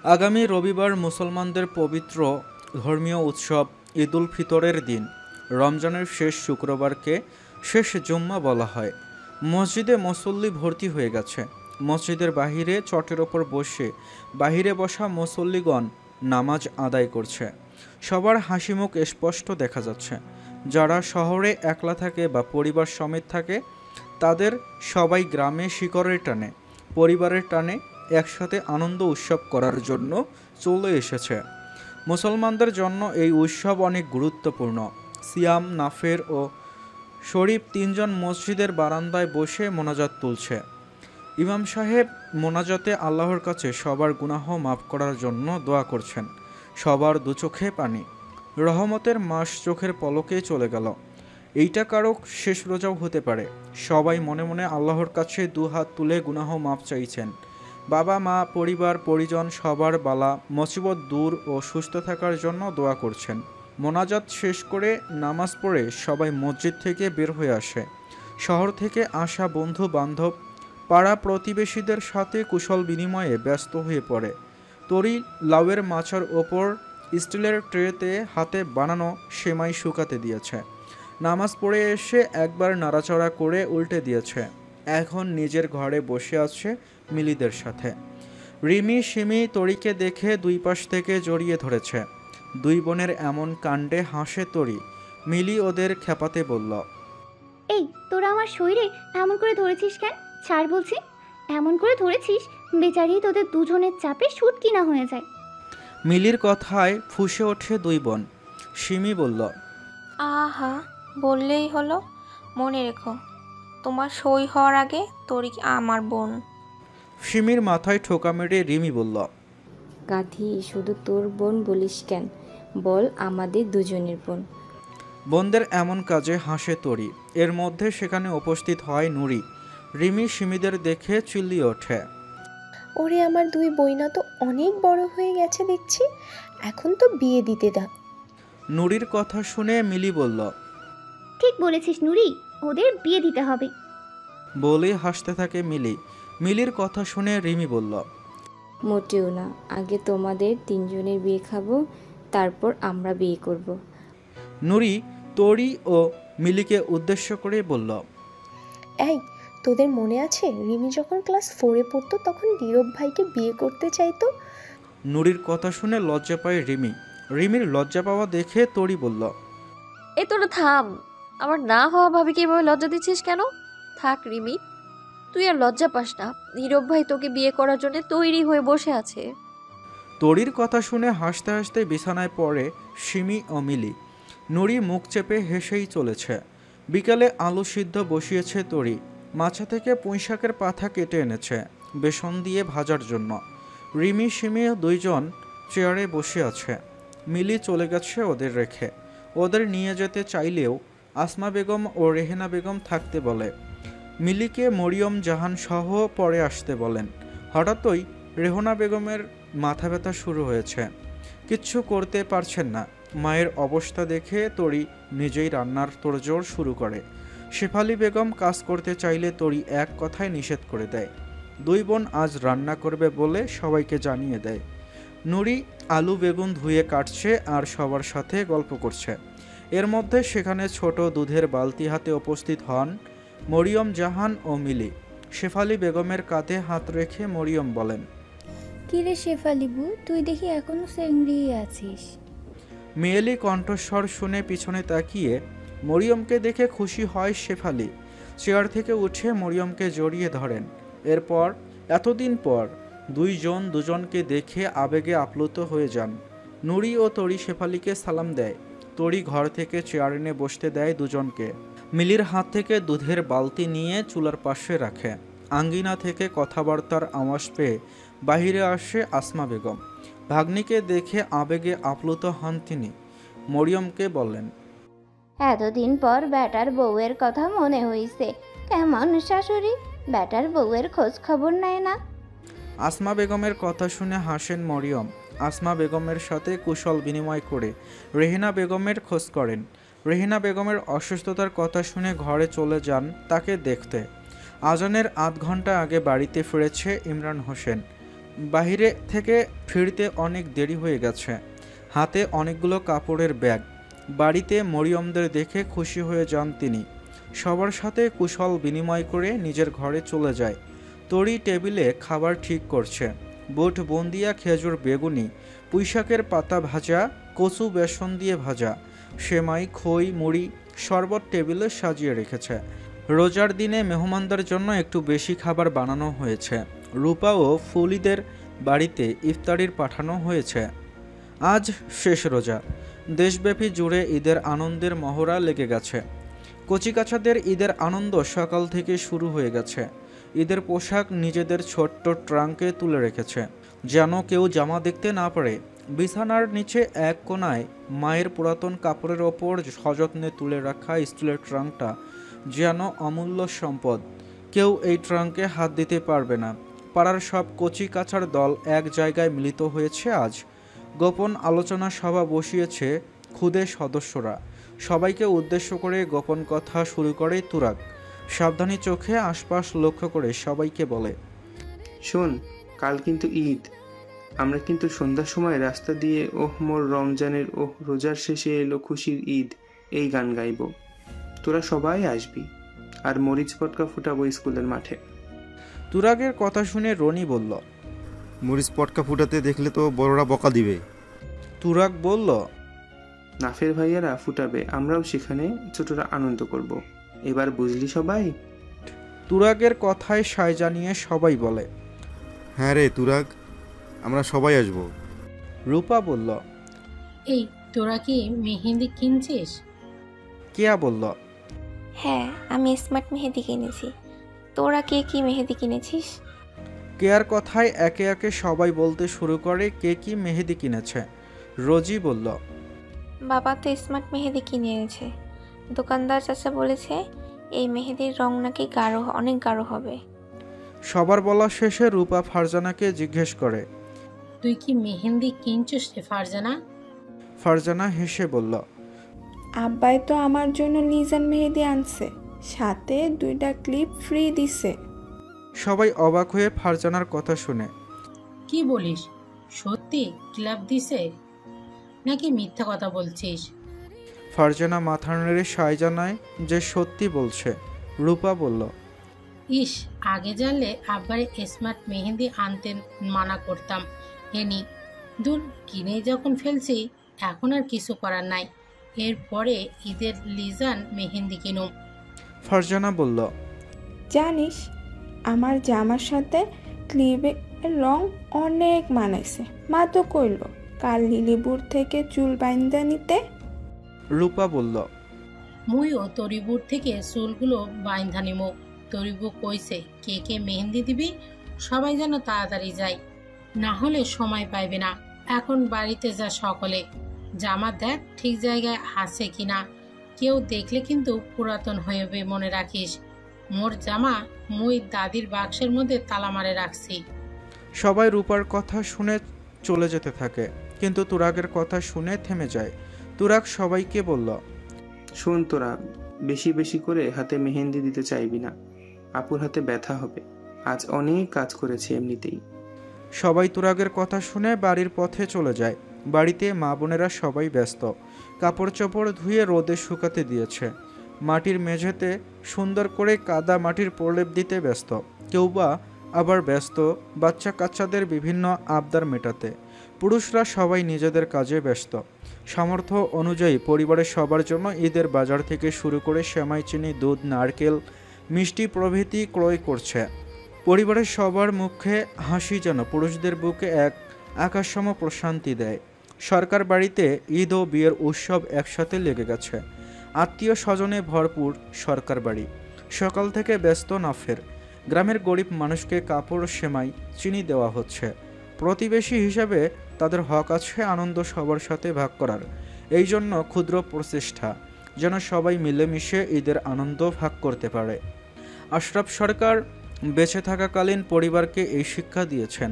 আগামী রবিবার মুসলমানদের পবিত্র ধর্মীয় উৎসব ঈদুল ফিতরের দিন। রমজানের শেষ শুক্রবারকে শেষ জুম্মা বলা হয়। মসজিদে মুসল্লি ভর্তি হয়ে গেছে। মসজিদের বাহিরে চটের ওপর বসে বাহিরে বসা মুসল্লিগণ নামাজ আদায় করছে। সবার হাসিমুখ স্পষ্ট দেখা যাচ্ছে। যারা শহরে একলা থাকে বা পরিবার সমেত থাকে, তাদের সবাই গ্রামে শিকড়ের টানে, পরিবারের টানে একসাথে আনন্দ উৎসব করার জন্য চলে এসেছে। মুসলমানদের জন্য এই উৎসব অনেক গুরুত্বপূর্ণ। সিয়াম, নাফের ও শরীফ 3 জন মসজিদের বারান্দায় বসে মোনাজাত তুলছে। ইমাম সাহেব মোনাজাতে আল্লাহর কাছে সবার গুনাহ মাফ করার জন্য দোয়া করছেন। সবার দু চোখে পানি। রহমতের মাস চোখের পলকে চলে গেল। এইটা কারো শেষ রোজাও হতে পারে। সবাই মনে মনে আল্লাহর কাছে 2 হাত তুলে গুনাহ মাফ চাইছেন। বাবা মা, পরিবার পরিজন সবার বালা মুসিবত দূর ও সুস্থ থাকার জন্য দোয়া করছেন। মোনাজাত শেষ করে নামাজ পড়ে সবাই মসজিদ থেকে বের হয়ে আসে। শহর থেকে আসা বন্ধু বান্ধব, পাড়া প্রতিবেশীদের সাথে কুশল বিনিময়ে ব্যস্ত হয়ে পড়ে। তরি লাউয়ের মাচার ওপর স্টিলের ট্রেতে হাতে বানানো সেমাই শুকাতে দিয়েছে। নামাজ পড়ে এসে একবার নাড়াচড়া করে উল্টে দিয়েছে। এখন নিজের ঘরে বসে আছে মিলিদের সাথে। রিমি সিমি তরিকে দেখে দুই পাশ থেকে জড়িয়ে ধরেছে। দুই বোনের এমন কাণ্ডে হাসে তরি। মিলি ওদের খেপাতে বলল, এই তোরা আমার শরীরে এমন করে ধরেছিস কেন? ছাড় বলছি। এমন করে ধরেছিস বেচারি তোদের দুজনের চাপে শুটকি না হয়ে যায়। মিলির কথায় ফুঁসে ওঠে দুই বোন। সিমি বলল, আহা, বললেই হলো। মনে রেখো, তোমার সই হওয়ার আগে তোরই আমার বোন। সিমির মাথায় ঠোকা মেরে রিমি বলল, গাধি, শুধু তোর বোন বলিস কেন, বল আমাদের দুজনের বোন। বোনদের এমন কাজে হাসে তরি। এর মধ্যে সেখানে উপস্থিত হয় নুরি। রিমি সিমিদের দেখে চিল্লিয়ে ওঠে, ওরে আমার দুই বইনা তো অনেক বড় হয়ে গেছে দেখছি, এখন তো বিয়ে দিতে দাও। নুরির কথা শুনে মিলি বলল, ঠিক বলেছিস নুরি, ওদের বিয়ে দিতে হবে। বলে হাসতে থাকে মিলি। মিলির কথা শুনে রিমি বলল, মোটেও না, আগে তোমাদের তিনজনের বিয়ে খাবো, তারপর আমরা বিয়ে করব। নুরি তরি ও মিলিকে উদ্দেশ্য করে বলল, এই তোদের মনে আছে রিমি যখন ক্লাস 4-এ পড়তো তখন নীরব ভাইকে বিয়ে করতে চাইতো? নুরির কথা শুনে লজ্জা পায় রিমি। রিমির লজ্জা পাওয়া দেখে তরি বলল, এ তোরা থাম, আমার না হওয়া ভাবিকে এভাবে লজ্জা দিচ্ছিস কেন? থাক রিমি, তুই আর লজ্জা পাস না, নীরব ভাই তোকে বিয়ে করার জন্য তৈরি হয়ে বসে আছে। তরির কথা শুনে হাসতে হাসতে বিছানায় পড়ে সিমি ও মিলি। নুরি মুখ চেপে হেসেই চলেছে। বিকালে আলু সিদ্ধ বসিয়েছে তরি। মাছা থেকে পুঁইশাকের পাতা কেটে এনেছে বেসন দিয়ে ভাজার জন্য। রিমি সিমি দুইজন চেয়ারে বসে আছে। মিলি চলে গেছে ওদের রেখে। ওদের নিয়ে যেতে চাইলেও আসমা বেগম ও রেহেনা বেগম থাকতে বলে। মিলিকে মরিয়ম জাহান সহ পরে আসতে বলেন। হঠাৎই রেহনা বেগমের মাথা ব্যথা শুরু হয়েছে। কিচ্ছু করতে পারছেন না। মায়ের অবস্থা দেখে তরি নিজেই রান্নার তোড়জোড় শুরু করে। শেফালি বেগম কাজ করতে চাইলে তরি এক কথায় নিষেধ করে দেয়। দুই বোন আজ রান্না করবে বলে সবাইকে জানিয়ে দেয়। নুরি আলু বেগুন ধুয়ে কাটছে আর সবার সাথে গল্প করছে। এর মধ্যে সেখানে ছোট দুধের বালতি হাতে উপস্থিত হন মরিয়ম জাহান ও মিলি। শেফালি বেগমের কাঁধে হাত রেখে মরিয়ম বলেন, কিরে শেফালিবু, তুই দেখি এখনো সেংড়িয়ে আছিস। মেয়েলি কণ্ঠস্বর শুনে পিছনে তাকিয়ে মরিয়মকে দেখে খুশি হয় শেফালি। চেয়ার থেকে উঠে মরিয়মকে জড়িয়ে ধরেন। এরপর এতদিন পর দুইজন দুজনকে দেখে আবেগে আপ্লুত হয়ে যান। নুরি ও তরি শেফালিকে সালাম দেয়। তরি ঘর থেকে চেয়ার এনে বসতে দেয় দুজনকে। মিলির হাত থেকে দুধের বালতি নিয়ে চুলার পাশে রাখে। আঙ্গিনা থেকে কথাবার্তার আওয়াজ পেয়ে বাহিরে আসে আসমা বেগম। ভাগ্নিকে দেখে আবেগে আপ্লুত হন তিনি। মরিয়মকে বললেন, এতদিন পর ব্যাটার বউয়ের কথা মনে হইছে। কেমন শাশুড়ি, ব্যাটার বউয়ের খোঁজ খবর নেয় না? আসমা বেগমের কথা শুনে হাসেন মরিয়ম। আসমা বেগমের সাথে কুশল বিনিময় করে রেহেনা বেগমের খোঁজ করেন। রেহেনা বেগমের অসুস্থতার কথা শুনে ঘরে চলে যান তাকে দেখতে। আজানের আধ ঘন্টা আগে বাড়িতে ফিরেছে ইমরান হোসেন। বাহিরে থেকে ফিরতে অনেক দেরি হয়ে গেছে। হাতে অনেকগুলো কাপড়ের ব্যাগ। বাড়িতে মরিয়মদের দেখে খুশি হয়ে যান তিনি। সবার সাথে কুশল বিনিময় করে নিজের ঘরে চলে যায়। তরি টেবিলে খাবার ঠিক করছে। বুট বন্দিয়া, খেজুর বেগুনি, পুঁইশাকের পাতা ভাজা, কচু বেসন দিয়ে ভাজা, সেমাই, খই, মুড়ি, শরবত টেবিলে সাজিয়ে রেখেছে। রোজার দিনে মেহমানদের জন্য একটু বেশি খাবার বানানো হয়েছে। রূপা ও ফুলিদের বাড়িতে ইফতারির পাঠানো হয়েছে। আজ শেষ রোজা। দেশব্যাপী জুড়ে ঈদের আনন্দের মহড়া লেগে গেছে। কচিকাচাদের ঈদের আনন্দ সকাল থেকে শুরু হয়ে গেছে। ঈদের পোশাক নিজেদের ছোট্ট ট্রাঙ্কে তুলে রেখেছে, যেন কেউ জামা দেখতে না পারে। বিছানার নিচে এক কোণায় মায়ের পুরাতন কাপড়ের ওপর সযত্নে তুলে রাখা স্টিলের ট্রাঙ্কটা যেন অমূল্য সম্পদ। কেউ এই ট্রাঙ্কে হাত দিতে পারবে না। পাড়ার সব কচি কাচার দল এক জায়গায় মিলিত হয়েছে আজ। গোপন আলোচনা সভা বসিয়েছে খুদে সদস্যরা। সবাইকে উদ্দেশ্য করে গোপন কথা শুরু করে তুরাগ। সাবধানী চোখে আশপাশ লক্ষ্য করে সবাইকে বলে, শোন, কাল কিন্তু ঈদ। আমরা কিন্তু সন্ধ্যার সময় রাস্তা দিয়ে ওহ মোর রমজানের ওহ রোজার শেষে এলো খুশির ঈদ এই গান গাইব। তোরা সবাই আসবি, আর মরিচ পটকা ফুটাবো স্কুলের মাঠে। তুরাগের কথা শুনে রনি বলল, মরিচ পটকা ফুটাতে দেখলে তো বড়রা বকা দিবে। তুরাগ বলল, নাফের ভাইয়ারা ফুটাবে, আমরাও সেখানে ছোটরা আনন্দ করব। এবার বুঝলি সবাই? তুরাগের কথায় সায় জানিয়ে সবাই বলে, হ্যাঁ রে তুরাগ, আমরা সবাই আসবো। রূপা বলল, এই তোরা কি মেহেন্দি কিনছিস? কেয়া বলল, হ্যাঁ আমি স্মার্ট মেহেদি কিনেছি। তোরা কে কি মেহেদি কিনেছিস? কেয়ার কথায় একে একে সবাই বলতে শুরু করে কে কি মেহেদি কিনেছে। রোজি বলল, বাবা তো স্মার্ট মেহেদি কিনে এনেছে। দোকানদার চাচা বলেছে এই মেহেদির রং নাকি গাঢ়, অনেক গাঢ় হবে। সবার বলা শেষে রূপা ফারজানাকে জিজ্ঞেস করে, তুই কি মেহেন্দি কিনছিস রে ফারজানা? ফারজানা হেসে বলল, আব্বাই তো আমার জন্য লিজান মেহেদি আনছে, সাথে 2টা ক্লিপ ফ্রি দিছে। সবাই অবাক হয়ে ফারজানার কথা শুনে। কি বলিস? সত্যি ক্লাব দিছে নাকি মিথ্যা কথা বলছিস? ফারজানা মাথা নেড়ে সায় জানায় যে সত্যি বলছে। রূপা বলল, ইস, আগে জানলে আব্বারে স্মার্ট মেহেন্দি আনতে মানা করতাম। হেনি দূর, কিনে যখন ফেলছি এখন আর কিছু করার নাই। এরপরে ঈদের লিজান মেহেন্দি কিনুম। ফারজানা বলল, জানিস আমার জামার সাথে ক্লিপের রং অনেক মানাইছে। মা তো কইল কাল লিলিপুর থেকে চুল বাইন্দা নিতে। রূপা বলল, মুইও তরিবুর থেকে চুলগুলো বাইন্ধা নিমো। তরিবু কইছে কে কে মেহেন্দি দিবি সবাই যেন তাড়াতাড়ি যায়, না হলে সময় পাইবে না। এখন বাড়িতে যা সকলে, জামা দেখ ঠিক জায়গায় আছে কিনা, কেউ দেখলে কিন্তু পুরাতন হইবে মনে রাখিস। মোর জামা মুই দাদির বাক্সের মধ্যে তালা মারে রাখছি। সবাই রূপার কথা শুনে চলে যেতে থাকে, কিন্তু তুরাগের কথা শুনে থেমে যায়। তুরাগ সবাইকে বলল, শোন, তোরা বেশি বেশি করে হাতে মেহেন্দি দিতে চাইবি না, আপুর হাতে ব্যথা হবে। আজ অনেক কাজ করেছে এমনিতেই। সবাই তুরাগের কথা শুনে বাড়ির পথে চলে যায়। বাড়িতে মা বোনেরা সবাই ব্যস্ত, কাপড় চোপড় ধুয়ে রোদে শুকাতে দিয়েছে। মাটির মেঝেতে সুন্দর করে কাদা মাটির প্রলেপ দিতে ব্যস্ত। কেউ বা আবার ব্যস্ত বাচ্চা কাচ্চাদের বিভিন্ন আবদার মেটাতে। পুরুষরা সবাই নিজেদের কাজে ব্যস্ত। সামর্থ্য অনুযায়ী পরিবারের সবার জন্য ঈদের বাজার থেকে শুরু করে সেমাই, চিনি, দুধ, নারকেল, মিষ্টি প্রভৃতি ক্রয় করছে। পরিবারের সবার মুখে হাসি যেন পুরুষদের বুকে এক আকাশসম প্রশান্তি দেয়। সরকার বাড়িতে ঈদ ও বিয়ের উৎসব একসাথে লেগে গেছে। আত্মীয় স্বজনে ভরপুর সরকার বাড়ি। সকাল থেকে ব্যস্ত নাফের। গ্রামের গরিব মানুষকে কাপড়, সেমাই, চিনি দেওয়া হচ্ছে। প্রতিবেশী হিসাবে তাদের হক আছে আনন্দ সবার সাথে ভাগ করার। এই জন্য ক্ষুদ্র প্রচেষ্টা যেন সবাই মিলেমিশে ঈদের আনন্দ ভাগ করতে পারে। আশরাফ সরকার বেঁচে থাকাকালীন পরিবারকে এই শিক্ষা দিয়েছেন,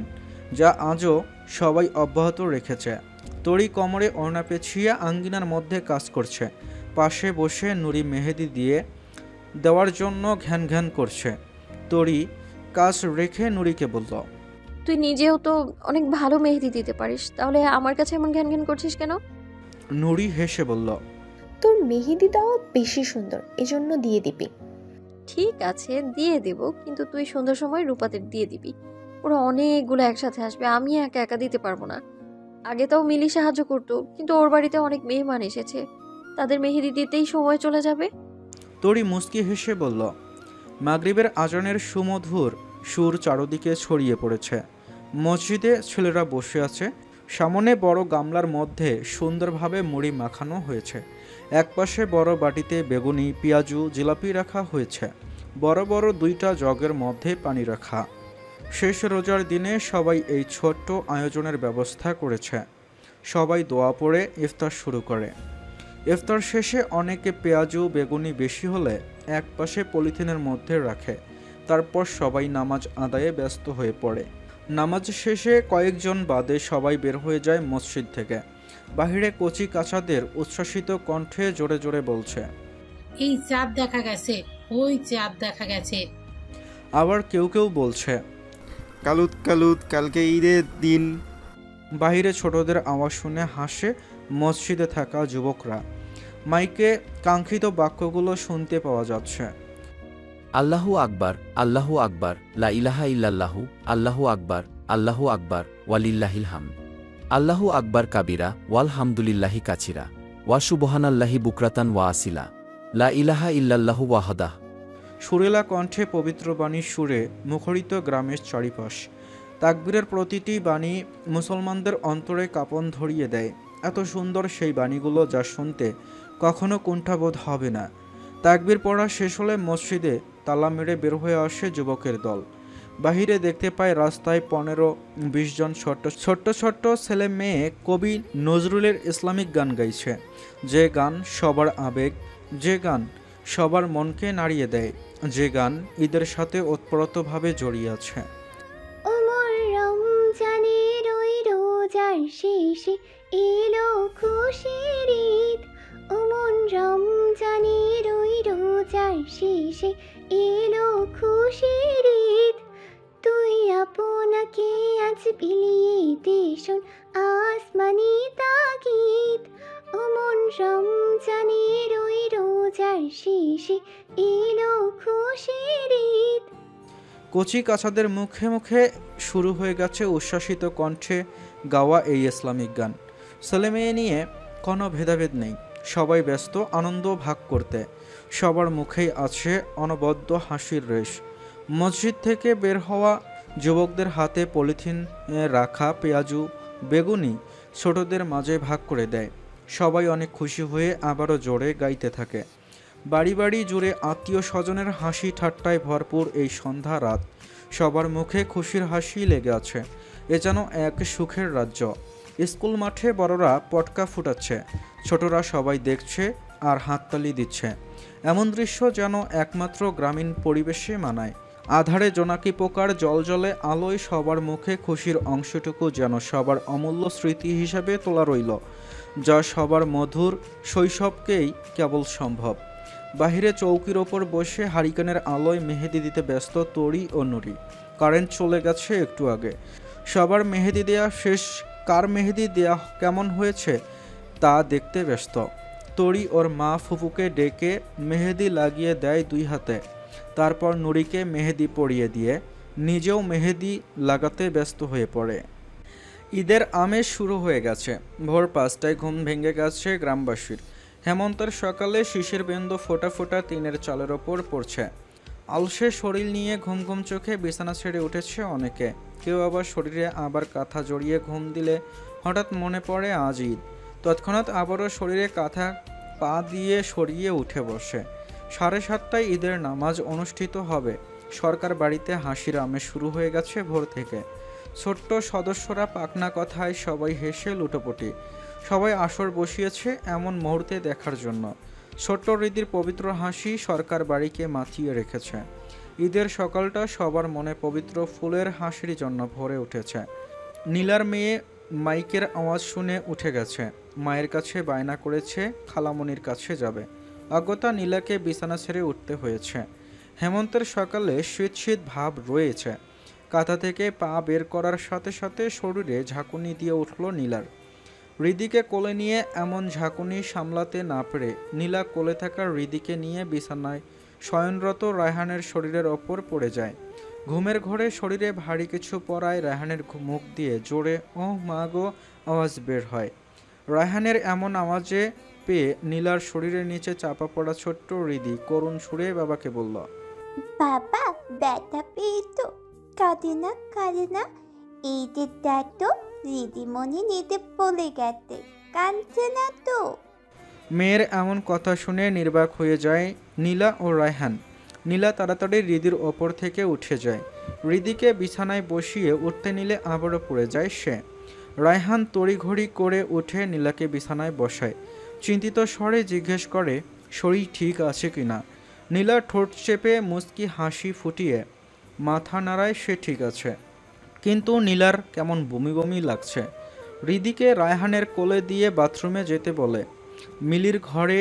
যা আজও সবাই অব্যাহত রেখেছে। তরি কোমরে ওড়না পেঁচিয়ে আঙ্গিনার মধ্যে কাজ করছে। পাশে বসে নুরি মেহেদি দিয়ে দেওয়ার জন্য ঘ্যান ঘ্যান করছে। তরি কাজ রেখে নুরিকে বলল, তুই নিজেও তো অনেক ভালো মেহেদি দিতে পারিস, তাহলে আমার কাছে এমন ঘ্যান ঘ্যান করছিস কেন? নুরি হেসে বলল, তোর মেহেদি দেওয়া বেশি সুন্দর, এজন্য দিয়ে দিবি। ঠিক আছে দিয়ে দেব, কিন্তু তুই সন্ধ্যার সময় রূপাদের দিয়ে দিবি। ওরা অনেকগুলো একসাথে আসবে, আমি একা একা দিতে পারবো না। আগে তাও মিলি সাহায্য করতো, কিন্তু ওর বাড়িতে অনেক মেহমান এসেছে, তাদের মেহেদি দিতেই সময় চলে যাবে। তরি মুস্কি হেসে বলল, মাগরিবের আজানের সুমধুর সুর চারদিকে ছড়িয়ে পড়েছে। মসজিদে ছেলেরা বসে আছে। সামনে বড় গামলার মধ্যে সুন্দরভাবে মুড়ি মাখানো হয়েছে। একপাশে বড় বাটিতে বেগুনি, পেঁয়াজু, জিলাপি রাখা হয়েছে। বড় বড় 2টা জগের মধ্যে পানি রাখা। শেষ রোজার দিনে সবাই এই ছোট্ট আয়োজনের ব্যবস্থা করেছে। সবাই দোয়া পড়ে ইফতার শুরু করে। ইফতার শেষে অনেকে পেঁয়াজু, বেগুনি বেশি হলে একপাশে পলিথিনের মধ্যে রাখে। তারপর সবাই নামাজ আদায়ে ব্যস্ত হয়ে পড়ে। নামাজ শেষে কয়েকজন বাদে সবাই বের হয়ে যায় মসজিদ থেকে। বাহিরে কচি কাচাদের উচ্ছ্বাসিত কণ্ঠে জোরে জোরে বলছে, এই চাঁদ দেখা গেছে, ওই চাঁদ দেখা গেছে। আবার কেউ কেউ বলছে, কালুত কালুত, কালকে ঈদের দিন। বাহিরে ছোটদের আওয়াজ শুনে হাসে মসজিদে থাকা যুবকরা। মাইকে কাঙ্ক্ষিত বাক্যগুলো শুনতে পাওয়া যাচ্ছে। আল্লাহু আকবার, আল্লাহু আকবার, লা ইলাহা ইল্লাল্লাহু, আল্লাহু আকবার, আল্লাহু আকবার, ওয়ালিল্লাহিল হামদ, আল্লাহু আকবার কাবিরা, ওয়াল হামদুলিল্লাহি কাছিরা, ওয়া সুবহানাল্লাহি বুকরাতান ওয়া আসিলা, লা ইলাহা ইল্লাল্লাহু ওয়াহদাহ। সুরেলা কণ্ঠে পবিত্র বাণীর সুরে মুখরিত গ্রামের চারিপাশ। তাকবীরের প্রতিটি বাণী মুসলমানদের অন্তরে কাঁপন ধরিয়ে দেয়। এত সুন্দর সেই বাণীগুলো যা শুনতে কখনো কুণ্ঠাবোধ হবে না। তাকবীর পড়া শেষ হলে মসজিদে তালা মেরে বের হয়ে আসে যুবকের দল। বাহিরে দেখতে পায় রাস্তায় 15-20 জন ছোট্ট ছেলে মেয়ে কবি নজরুলের ইসলামিক গান গাইছে। যে গান সবার আবেগ, যে গান সবার মনকে নাড়িয়ে দেয়, যে গান ঈদের সাথে ওতপ্রোতভাবে জড়িয়ে আছে। ওমর রমজানের ওই রোজার শেষে এলো খুশির ঈদ, ওমর রমজানের ওই রোজার শেষে এলো খুশির ঈদ, তুই আপনাকে আজ বিলিয়ে দে শোন আসমানি তাগিদ, ওমর রমজানের ওই রোজার শেষে এলো খুশির ঈদ। কচি কাছাদের মুখে মুখে শুরু হয়ে গেছে উচ্ছ্বাসিত কণ্ঠে গাওয়া এই ইসলামিক গান। ছেলে মেয়ে নিয়ে কোনো ভেদাভেদ নেই, সবাই ব্যস্ত আনন্দ ভাগ করতে। সবার মুখেই আছে অনবদ্য হাসির রেশ। মসজিদ থেকে বের হওয়া যুবকদের হাতে পলিথিন রাখা পেঁয়াজু বেগুনি ছোটদের মাঝে ভাগ করে দেয়। সবাই অনেক খুশি হয়ে আবারও জোরে গাইতে থাকে। বাড়ি বাড়ি জুড়ে আত্মীয় স্বজনের হাসি ঠাট্টায় ভরপুর এই সন্ধ্যা রাত। সবার মুখে খুশির হাসি লেগে আছে। এ যেন এক সুখের রাজ্য। স্কুল মাঠে বড়রা পটকা ফুটাচ্ছে, ছোটরা সবাই দেখছে আর হাততালি দিচ্ছে। এমন দৃশ্য যেন একমাত্র গ্রামীণ পরিবেশে মানায়। আধারে জোনাকি পোকার জলজলে আলোয় সবার মুখে খুশির অংশটুকু যেন সবার অমূল্য স্মৃতি হিসাবে তোলা রইল, যা সবার মধুর শৈশবকেই কেবল সম্ভব। বাহিরে চৌকির ওপর বসে হারিকেনের আলোয় মেহেদি দিতে ব্যস্ত তরি ও নুরি। কারেন্ট চলে গেছে একটু আগে। সবার মেহেদি দেয়া শেষ। কার মেহেদি দেয়া কেমন হয়েছে তা দেখতে ব্যস্ত। তরি ওর মা ফুপুকে ডেকে মেহেদি লাগিয়ে দেয় 2 হাতে। তারপর নুরিকে মেহেদি পরিয়ে দিয়ে নিজেও মেহেদি লাগাতে ব্যস্ত হয়ে পড়ে। ঈদের আমেজ শুরু হয়ে গেছে। ভোর 5টায় ঘুম ভেঙে গেছে গ্রামবাসীর। হেমন্তের সকালে শিশির বিন্দু ফোঁটা ফোঁটা টিনের চালের ওপর পড়ছে। আলসে শরীর নিয়ে ঘুম ঘুম চোখে বিছানা ছেড়ে উঠেছে অনেকে। কেউ আবার শরীরে আবার কাঁথা জড়িয়ে ঘুম দিলে হঠাৎ মনে পড়ে আজ ঈদ। তৎক্ষণাৎ আবারও শরীরে কাঁথা পা দিয়ে সরিয়ে উঠে বসে। 7:30টায় ঈদের নামাজ অনুষ্ঠিত হবে। সরকার বাড়িতে হাসির আমেজ শুরু হয়ে গেছে ভোর থেকে। ছোট্ট সদস্যরা পাকনা কথায় সবাই হেসে লুটোপুটি। সবাই আসর বসিয়েছে এমন মুহূর্তে দেখার জন্য। ছোট্ট হৃদির পবিত্র হাসি সরকার বাড়িকে মাতিয়ে রেখেছে। ঈদের সকালটা সবার মনে পবিত্র ফুলের হাসির জন্য ভরে উঠেছে। নীলার মেয়ে মাইকের আওয়াজ শুনে উঠে গেছে। মায়ের কাছে বায়না করেছে খালামণির কাছে যাবে। অগত্যা নীলাকে বিছানা ছেড়ে উঠতে হয়েছে। হেমন্তের সকালে শীত শীত ভাব রয়েছে। কাঁথা থেকে পা বের করার সাথে সাথে শরীরে ঝাঁকুনি দিয়ে উঠল নীলার। হৃদিকে কোলে নিয়ে এমন ঝাঁকুনি সামলাতে না পেরে নীলা কোলে থাকা হৃদিকে নিয়ে বিছানায় শয়নরত রায়হানের শরীরের ওপর পড়ে যায়। ঘুমের ঘোরে শরীরে ভারী কিছু পড়ায় রায়হানের মুখ দিয়ে জোরে ও মা গো আওয়াজ বের হয়। রায়হানের এমন আওয়াজে পেয়ে নীলার শরীরের নিচে চাপা পড়া ছোট্ট হৃদি করুণ সুরে বাবাকে বলল, বাবা ব্যথা পেয়ে তো কাঁদে না ঈদের তো দিদিমণি নিতে বলে গেছে, কাঁদছে না তো। মেয়ের এমন কথা শুনে নির্বাক হয়ে যায় নীলা ও রায়হান। নীলা তাড়াতাড়ি হৃদির ওপর থেকে উঠে যায়। হৃদিকে বিছানায় বসিয়ে উঠতে নিলে আবারও পড়ে যায় সে। রায়হান তড়িঘড়ি করে উঠে নীলাকে বিছানায় বসায়। চিন্তিত স্বরে জিজ্ঞেস করে শরীর ঠিক আছে কিনা। নীলা ঠোঁট চেপে মুচকি হাসি ফুটিয়ে মাথা নাড়ায় সে ঠিক আছে, কিন্তু নীলার কেমন বমি বমি লাগছে। হৃদিকে রায়হানের কোলে দিয়ে বাথরুমে যেতে বলে। মিলির ঘরে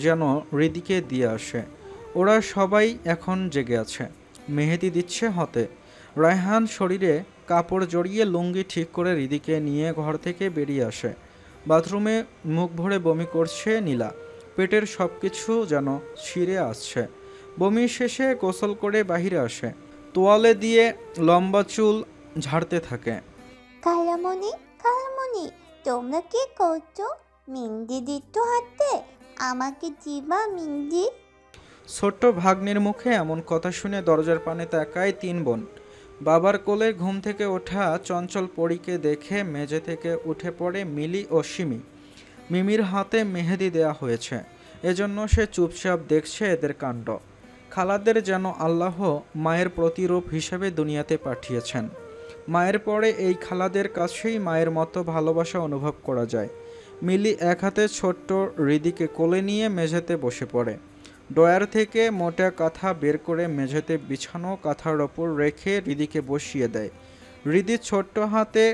যেন হৃদিকে দিয়ে আসে। ওরা সবাই এখন জেগে আছে, মেহেদি দিচ্ছে হতে। রায়হান শরীরে কাপড় জড়িয়ে লুঙ্গি ঠিক করে হৃদিকে নিয়ে ঘর থেকে বেরিয়ে আসে। বাথরুমে মুখ ভরে বমি করছে নীলা। পেটের সব কিছু যেন ছিঁড়ে আসছে। বমি শেষে গোসল করে বাহিরে আসে, তোয়ালে দিয়ে লম্বা চুল ঝাড়তে থাকে। খালামণি, খালামণি, তোমরা কি করছো? মেহেন্দি দিত হাতে, আমাকে দিবা মেহেন্দি? ছোট্ট ভাগ্নির মুখে এমন কথা শুনে দরজার পানে তাকায় তিন বোন। বাবার কোলে ঘুম থেকে ওঠা চঞ্চল পরীকে দেখে মেঝে থেকে উঠে পড়ে মিলি ও সিমি। মিমির হাতে মেহেদি দেয়া হয়েছে, এজন্য সে চুপচাপ দেখছে এদের কাণ্ড। খালাদের যেন আল্লাহ মায়ের প্রতিরূপ হিসেবে দুনিয়াতে পাঠিয়েছেন। মায়ের পরে এই খালাদের কাছেই মায়ের মতো ভালোবাসা অনুভব করা যায়। মিলি এক হাতে ছোট্ট হৃদিকে কোলে নিয়ে মেঝেতে বসে পড়ে। ড্রয়ার থেকে মোটা কাঁথা বের করে মেঝেতে বিছানো কাঁথার ওপর রেখে হৃদিকে বসিয়ে দেয়। হৃদি ছোট্ট হাতে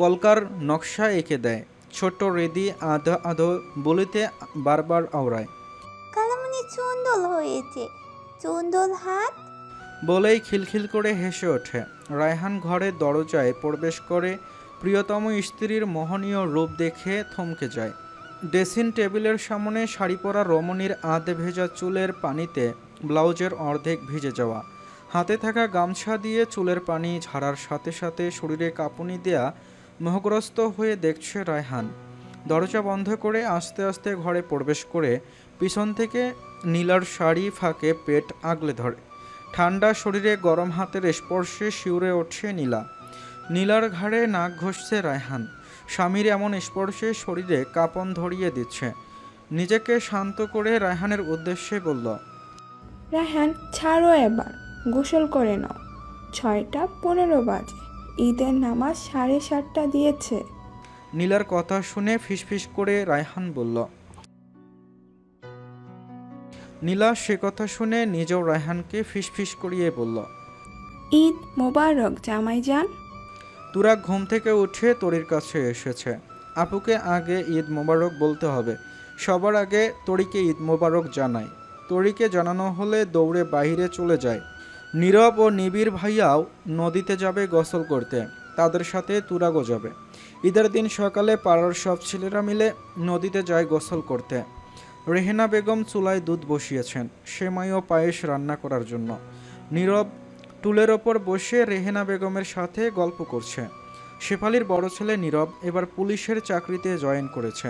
কলকার নকশা এঁকে দেয়। ছোট্ট হৃদি আধো আধো বলিতে বারবার আওড়ায়, খালামণি সুন্দর হয়েছে, সুন্দর হাত। বলেই খিলখিল করে হেসে ওঠে। রায়হান ঘরে দরজায় প্রবেশ করে প্রিয়তম স্ত্রীর মোহনীয় রূপ দেখে থমকে যায়। ড্রেসিং টেবিলের সামনে শাড়ি পরা রমণীর আধে ভেজা চুলের পানিতে ব্লাউজের অর্ধেক ভিজে যাওয়া, হাতে থাকা গামছা দিয়ে চুলের পানি ঝাড়ার সাথে সাথে শরীরে কাঁপুনি দেয়া মোহগ্রস্ত হয়ে দেখছে রায়হান। দরজা বন্ধ করে আস্তে আস্তে ঘরে প্রবেশ করে পিছন থেকে নীলার শাড়ি ফাঁকে পেট আগলে ধরে। ঠান্ডা শরীরে গরম হাতের স্পর্শে শিউরে ওঠে নীলা। নীলার ঘাড়ে নাক ঘষছে রায়হান। স্বামীর এমন স্পর্শে শরীরে কাঁপন ধরিয়ে দিচ্ছে। নিজেকে শান্ত করে রায়হানের উদ্দেশ্যে বলল, রায়হান ছাড়ো, এবার গোসল করে নাও। 6:15 বাজে, ঈদের নামাজ 7:30 দিয়েছে। নীলার কথা শুনে ফিসফিস করে রায়হান বলল। নীলা সে কথা শুনে নিজেও রায়হানকে ফিসফিস করিয়ে বলল, ঈদ মোবারক জামাইজান। তুরাগ ঘুম থেকে উঠে তরির কাছে এসেছে। আপুকে আগে ঈদ মোবারক বলতে হবে। সবার আগে তরিকে ঈদ মোবারক জানায়। তরিকে জানানো হলে দৌড়ে বাইরে চলে যায়। নীরব ও নিবিড় ভাইয়াও নদীতে যাবে গোসল করতে, তাদের সাথে তুরাগও যাবে। ঈদের দিন সকালে পাড়ার সব ছেলেরা মিলে নদীতে যায় গোসল করতে। রেহেনা বেগম চুলায় দুধ বসিয়েছেন সেমাই ও পায়েস রান্না করার জন্য। নীরব টুলের ওপর বসে রেহেনা বেগমের সাথে গল্প করছে। শেফালির বড় ছেলে নীরব এবার পুলিশের চাকরিতে জয়েন করেছে।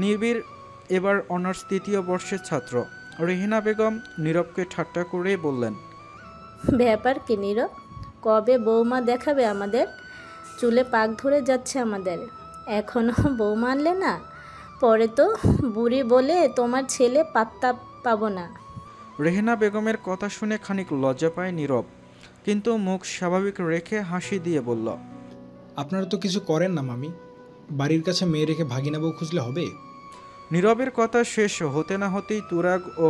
নিবিড় এবার অনার্স 3য় বর্ষের ছাত্র। রেহেনা বেগম নীরবকে ঠাট্টা করে বললেন, ব্যাপার কি নীরব, কবে বৌমা দেখাবে আমাদের? চুলে পাক ধরে যাচ্ছে আমাদের, এখনও বৌমা আনলে না? পরে তো বুড়ি বলে তোমার ছেলে পাত্তা পাবো না। রেহেনা বেগমের কথা শুনে খানিক লজ্জা পায় নীরব, কিন্তু মুখ স্বাভাবিক রেখে হাসি দিয়ে বলল, আপনারা তো কিছু করেন না মামি, বাড়ির কাছে মেয়ে রেখে ভাগিনা বউ খুঁজলে হবে? নীরবের কথা শেষ হতে না হতেই তুরাগ ও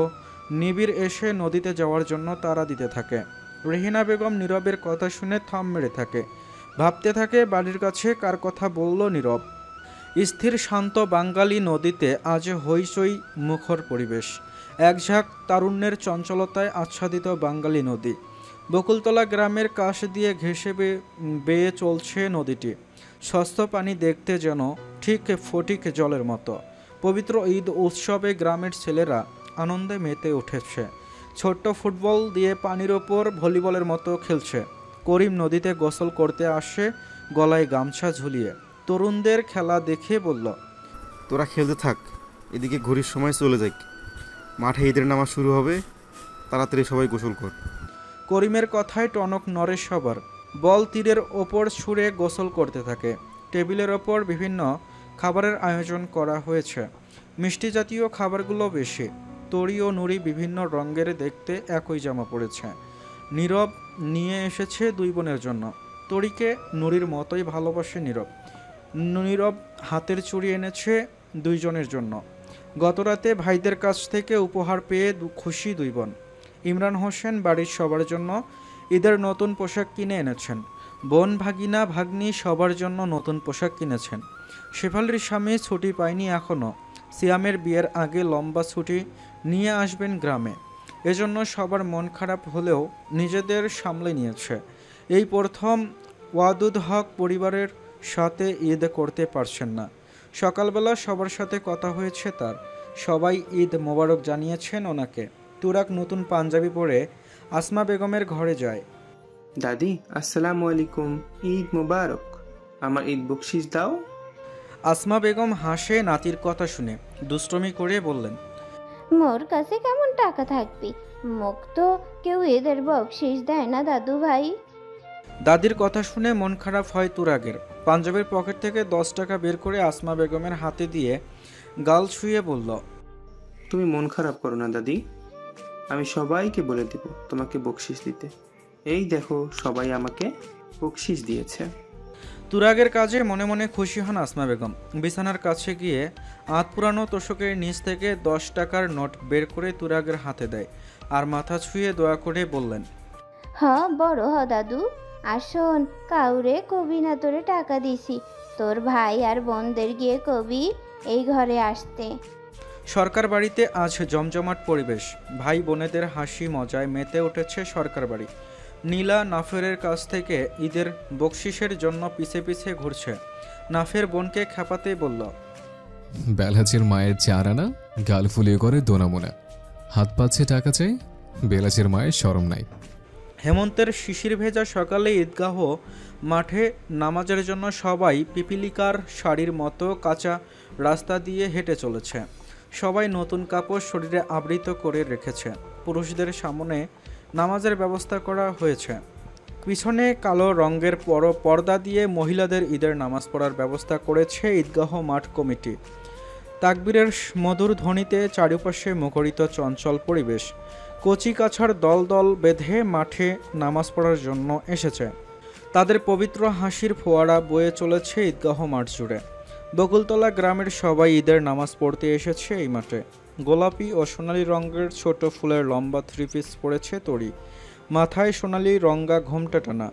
নিবিড় এসে নদীতে যাওয়ার জন্য তাড়া দিতে থাকে। রেহেনা বেগম নীরবের কথা শুনে থাম মেরে থাকে, ভাবতে থাকে বাড়ির কাছে কার কথা বলল নীরব। স্থির শান্ত বাঙালি নদীতে আজ হইচই মুখর পরিবেশ। এক ঝাঁক তারুণ্যের চঞ্চলতায় আচ্ছাদিত বাঙালি নদী। বকুলতলা গ্রামের কাছ দিয়ে ঘেঁষে বেয়ে চলছে নদীটি। স্বচ্ছ পানি দেখতে যেন ঠিক ফটিক জলের মতো। পবিত্র ঈদ উৎসবে গ্রামের ছেলেরা আনন্দে মেতে উঠেছে। ছোট্ট ফুটবল দিয়ে পানির ওপর ভলিবলের মতো খেলছে। করিম নদীতে গোসল করতে আসে গলায় গামছা ঝুলিয়ে। তরুণদের খেলা দেখে বলল, তোরা খেলতে থাক, এদিকে ঘড়ির সময় চলে যাক, মাঠে ঈদের নামাজ শুরু হবে, তাড়াতাড়ি সবাই গোসল কর। করিমের কথায় টনক নড়ে সবার। বল তীরের ওপর ছুঁড়ে গোসল করতে থাকে। টেবিলের ওপর বিভিন্ন খাবারের আয়োজন করা হয়েছে। মিষ্টি জাতীয় খাবারগুলো বেশি। তরি ও নুরি বিভিন্ন রঙের দেখতে একই জামা পড়েছে। নীরব নিয়ে এসেছে দুই বোনের জন্য। তরিকে নুরির মতোই ভালোবাসে নীরব। নীরব হাতের চুড়ি এনেছে দুইজনের জন্য। গতরাতে ভাইদের কাছ থেকে উপহার পেয়ে খুশি দুই বোন। ইমরান হোসেন বাড়ির সবার জন্য ঈদের নতুন পোশাক কিনে এনেছেন। বোন ভাগিনা ভাগ্নি সবার জন্য নতুন পোশাক কিনেছেন। শেফালির স্বামী ছুটি পায়নি এখনও। সিয়ামের বিয়ের আগে লম্বা ছুটি নিয়ে আসবেন গ্রামে। এজন্য সবার মন খারাপ হলেও নিজেদের সামলে নিয়েছে। এই প্রথম ওয়াদুদ হক পরিবারের সাথে ঈদ করতে পারছেন না। সকালবেলা সবার সাথে কথা হয়েছে তার। সবাই ঈদ মোবারক জানিয়েছেন ওনাকে। তুরাগ নতুন পাঞ্জাবি পরে আসমা বেগমের ঘরে যায়। দাদি আসসালামু আলাইকুম, ঈদ মোবারক। আমার ঈদ বকশিস দাও। আসমা বেগম হাসে নাতির কথা শুনে, দুষ্টমি করে বললেন, মোর কাছে কেমন টাকা থাকবে? মোক তো কেউ এদের বকশিস দেয় না দাদু ভাই। দাদির কথা শুনে মন খারাপ হয় তুরাগের। পাঞ্জাবের পকেট থেকে 10 টাকা বের করে আসমা বেগমের হাতে দিয়ে গাল ছুঁয়ে বলল, তুমি মন খারাপ করো না দাদি, আমি সবাইকে বলে দেব তোমাকে বকশিস দিতে। এই দেখো সবাই আমাকে বকশিস দিয়েছে। তুরাগের কাজে মনে মনে খুশি হন আসমা বেগম। বিছানার কাছে গিয়ে আধ পুরানো তোষকের নিচ থেকে 10 টাকার নোট বের করে তুরাগের হাতে দেয় আর মাথা ছুঁয়ে দোয়া করে বললেন, হ্যাঁ বড় হ দাদু। আর শোন, কাউরে কবি না তোরে টাকা দিছি, তোর ভাই আর বোনদের গিয়ে কবি এই ঘরে আসতে। সরকার বাড়িতে আজ জমজমাট পরিবেশ। ভাই বোনেদের হাসি মজায় মেতে উঠেছে সরকার বাড়ি। নীলা নাফেরের কাছ থেকে ঈদের বকশিসের জন্য পিছে পিছে ঘুরছে। নাফের বোনকে খেপাতেই বলল, বেলাচের মায়ের 4 আনা, গাল ফুলিয়ে করে দোনামোনা, হাত পাচ্ছে টাকা চাই, বেলাচের মায়ের শরম নাই। হেমন্তের শিশির ভেজা সকালে ঈদগাহ মাঠে নামাজের জন্য সবাই পিপিলিকার শাড়ির মতো কাঁচা রাস্তা দিয়ে হেঁটে চলেছে। সবাই নতুন কাপড় শরীরে আবৃত করে রেখেছে। পুরুষদের সামনে নামাজের ব্যবস্থা করা হয়েছে। পিছনে কালো রঙের পর্দা দিয়ে মহিলাদের ঈদের নামাজ পড়ার ব্যবস্থা করেছে ঈদগাহ মাঠ কমিটি। তাকবীরের মধুর ধ্বনিতে চারিপাশে মুখরিত চঞ্চল পরিবেশ। কচি কাছার দল দল বেঁধে মাঠে নামাজ পড়ার জন্য এসেছে। তাদের পবিত্র হাসির ফোয়ারা বয়ে চলেছে ঈদগাহ মাঠ জুড়ে। বকুলতলা গ্রামের সবাই ঈদের নামাজ পড়তে এসেছে এই মাঠে। গোলাপি ও সোনালি রঙের ছোট ফুলের লম্বা 3 পিস পরেছে তরি, মাথায় সোনালি রঙা ঘোমটা টানা।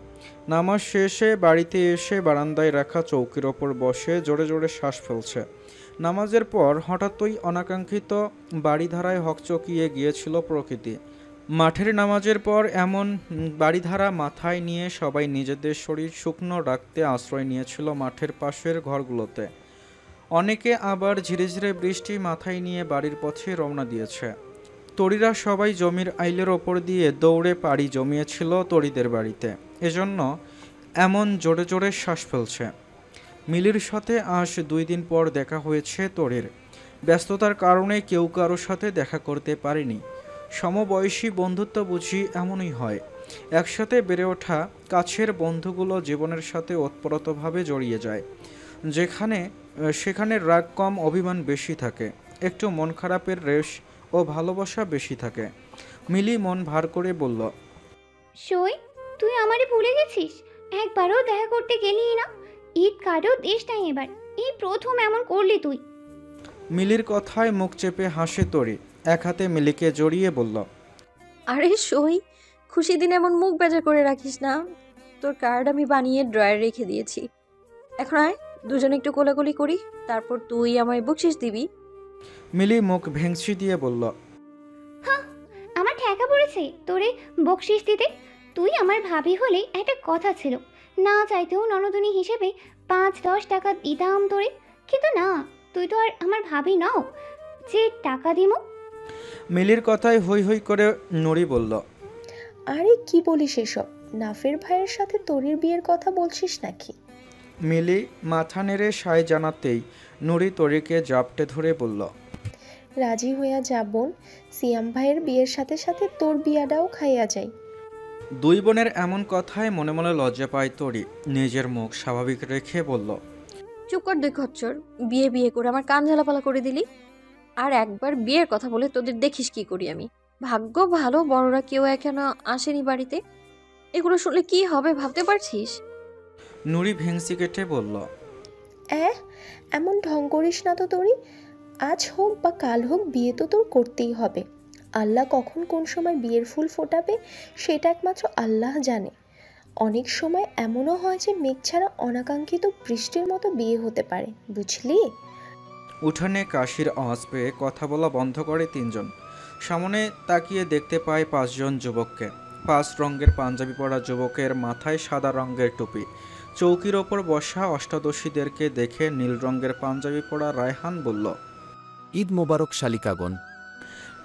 নামাজ শেষে বাড়িতে এসে বারান্দায় রাখা চৌকির ওপর বসে জোরে জোরে শ্বাস ফেলছে। নামাজের পর হঠাৎই অনাকাঙ্ক্ষিত বাড়িধারায় হকচকিয়ে গিয়েছিল প্রকৃতি। মাঠের নামাজের পর এমন বাড়িধারা মাথায় নিয়ে সবাই নিজেদের শরীর শুকনো রাখতে আশ্রয় নিয়েছিল মাঠের পাশের ঘরগুলোতে। অনেকে আবার ঝিরে ঝিরে বৃষ্টি মাথায় নিয়ে বাড়ির পথে রওনা দিয়েছে। তরীরা সবাই জমির আইলের ওপর দিয়ে দৌড়ে পাড়ি জমিয়েছিল তরীদের বাড়িতে, এজন্য এমন জোরে জোরে শ্বাস ফেলছে। মিলির সাথে আজ 2 দিন পর দেখা হয়েছে তরীর। ব্যস্ততার কারণে কেউ কারোর সাথে দেখা করতে পারেনি। সমবয়সী বন্ধুত্ব বুঝি এমনই হয়। একসাথে বেড়ে ওঠা কাছের বন্ধুগুলো জীবনের সাথে ওতপ্রোতভাবে জড়িয়ে যায়। সেখানে রাগ কম, অভিমান বেশি থাকে, একটু মন খারাপের রেশ ও ভালোবাসা বেশি থাকে। মিলি মন ভার করে বলল, সই, তুই আমারে ভুলে গেছিস? একবারও দেখা করতে গেলি না। ঈদ কার্ডও দিস নাই এবার, এই প্রথম এমন করলি তুই। মিলির কথায় মুখ চেপে হাসে তরি, এক হাতে মিলিকে জড়িয়ে বলল, আরে সই, খুশি দিন এমন মুখ বেজার করে রাখিস না। তোর কার্ড আমি বানিয়ে ড্রয়ারে রেখে দিয়েছি। এখন আয় দুজনে একটু কোলাকুলি করি, তারপর তুই আমায় বকশিস দিবি। মিলি মুখ ভেঙচি দিয়ে বলল, হ্যাঁ, আমার ঠেকা পড়েছে তোরে বকশিস দিতে। তুই আমার ভাবি হলে একটা কথা ছিল, না চাইতেও ননদনী হিসেবে 5-10 টাকা দিতাম তোরে, কিন্তু না, তুই তো আর আমার ভাবি নাও যে টাকা দিমু। মিলির কথায় হই হই করে নুরি বলল, আরে কি বলিস এসব? নাফের ভাইয়ের সাথে তরির বিয়ের কথা বলছিস নাকি? মিলি মাথা নেড়ে সায় জানাতেই নুরি তরিকে জাপটে ধরে বলল, রাজি হইয়া যাবন, সিয়াম ভাইয়ের বিয়ের সাথে সাথে তোর বিয়াটাও খাইয়া যাই। 2 বোনের এমন কথায় মনে মনে লজ্জা পায় তরি। নিজের মুখ স্বাভাবিক রেখে বলল, চুপ কর দুই খচ্চর, বিয়ে বিয়ে করে আমার কান ঝালাপালা করে দিলি। আর একবার বিয়ের কথা বলে তোদের দেখিস কি করি আমি। ভাগ্য ভালো বড়রা কেউ এখনো আসেনি বাড়িতে। এগুলো শুনলে কি হবে ভাবতে পারছিস? নুরি ভেংসি কেটে বলল, এমন ঢং করিস না তো তরি। আজ হোক বা কাল হোক বিয়ে তো তোর করতেই হবে। আল্লাহ কখন কোন সময় বিয়ের ফুল ফোটাবে সেটা একমাত্র আল্লাহ জানে। অনেক সময় এমনও হয় যে মেঘ ছাড়া অনাকাঙ্ক্ষিত বৃষ্টির মতো বিয়ে হতে পারে, বুঝলি? উঠানে কাশির আওয়াজ পেয়ে কথা বলা বন্ধ করে 3 জন। সামনে তাকিয়ে দেখতে পায় 5 জন যুবককে। 5 রঙের পাঞ্জাবি পরা যুবকের মাথায় সাদা রঙের টুপি। চৌকির ওপর বসা অষ্টাদশীদেরকে দেখে নীল রঙের পাঞ্জাবি পরা রায়হান বলল, ঈদ মোবারক শালিকাগণ।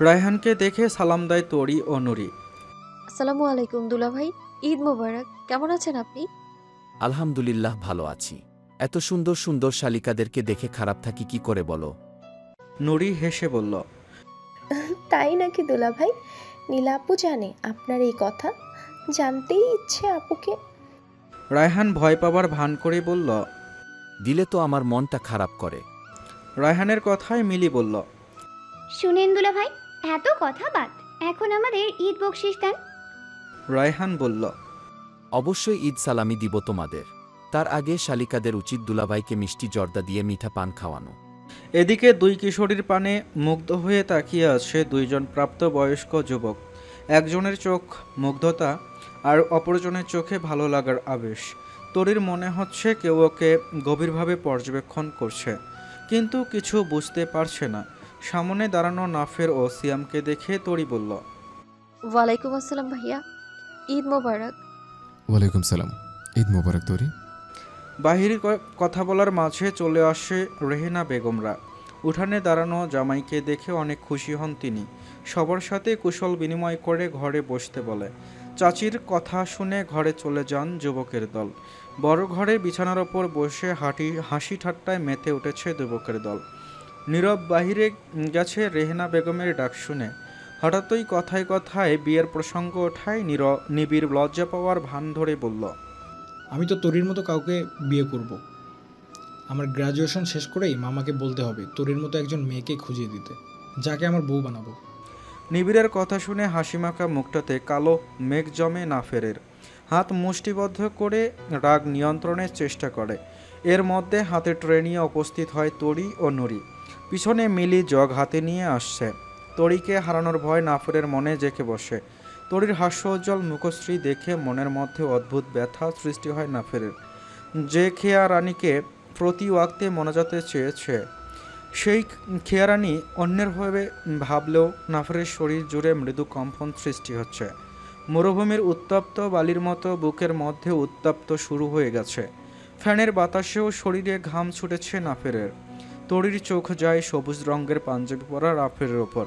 রায়হানকে দেখে সালাম দেয় তরি ও নুরি। আসসালামু আলাইকুম দুলা ভাই, ঈদ মোবারক। কেমন আছেন আপনি? আলহামদুলিল্লাহ ভালো আছি। এত সুন্দর সুন্দর শালিকাদেরকে দেখে খারাপ থাকি কি করে বলো? নুরি হেসে বলল, তাই নাকি দুলা ভাই? নীলা আপু জানে আপনার এই কথা? জানতেই ইচ্ছে আপুকে। রায়হান ভয় পাবার ভান করে বলল, দিলে তো আমার মনটা খারাপ করে। রায়হানের কথায় মিলি বলল, শুনেন দুলা ভাই, এত কথা বাদ, এখন আমাদের ঈদ বকশিশ দেন। রায়হান বলল, অবশ্যই ঈদ সালামি দিব তোমাদের। তার আগে শালিকাদের উচিত দুলাভাইকে মিষ্টি জর্দা দিয়ে মিঠা পান খাওয়ানো। এদিকে দুই কিশোরীর পানে মুগ্ধ হয়ে তাকিয়ে আছে দুইজন প্রাপ্তবয়স্ক যুবক। একজনের চোখ মুগ্ধতা আর অপরজনের চোখে ভালো লাগার আবেশ। তরির মনে হচ্ছে কেউ ওকে গভীরভাবে পর্যবেক্ষণ করছে, কিন্তু কিছু বুঝতে পারছে না। সামনে দাঁড়ানো নাফের ও সিয়ামকে দেখে তরি বলল, ওয়ালাইকুম আসসালাম ভাইয়া, ঈদ মোবারক। ওয়ালাইকুম সালাম, ঈদ মোবারক তরি। বাহিরে কথা বলার মাঝে চলে আসে রেহেনা বেগমরা। উঠানে দাঁড়ানো জামাইকে দেখে অনেক খুশি হন তিনি। সবার সাথে কুশল বিনিময় করে ঘরে বসতে বলে। চাচির কথা শুনে ঘরে চলে যান যুবকের দল। বড় ঘরে বিছানার ওপর বসে হাসি ঠাট্টায় মেতে উঠেছে যুবকের দল। নীরব বাহিরে গেছে রেহেনা বেগমের ডাক শুনে। হঠাৎই কথায় কথায় বিয়ের প্রসঙ্গ ওঠায় নিবিড় লজ্জা পাওয়ার ভান ধরে বলল, আমি তো তরির মতো কাউকে বিয়ে করব। আমার গ্র্যাজুয়েশন শেষ করেই মামাকে বলতে হবে তরির মতো একজন মেয়েকে খুঁজিয়ে দিতে, যাকে আমার বউ বানাবো। নিবিড়ের কথা শুনে হাসিমাখা মুখটাতে কালো মেঘ জমে নাফেরের। হাত মুষ্টিবদ্ধ করে রাগ নিয়ন্ত্রণের চেষ্টা করে। এর মধ্যে হাতে ট্রে নিয়ে উপস্থিত হয় তরি ও নুরি। পিছনে মিলি জগ হাতে নিয়ে আসছে। তরিকে হারানোর ভয় নাফেরের মনে জেঁকে বসে। তরির হাস্যোজ্জ্বল মুখশ্রী দেখে মনের মধ্যে অদ্ভুত ব্যথা সৃষ্টি হয় নাফেরের। যে খেয়া রানীকে প্রতি ওয়াক্তে মোনাজাতে চেয়েছে, সেই খেয়ারানি অন্যের ভাবে ভাবলেও নাফেরের শরীর জুড়ে মৃদু কম্পন সৃষ্টি হচ্ছে। মরুভূমির উত্তপ্ত বালির মতো বুকের মধ্যে উত্তপ্ত শুরু হয়ে গেছে। ফ্যানের বাতাসেও শরীরে ঘাম ছুটেছে নাফেরের। তরির চোখ যায় সবুজ রঙের পাঞ্জাবি পরা নাফেরের ওপর।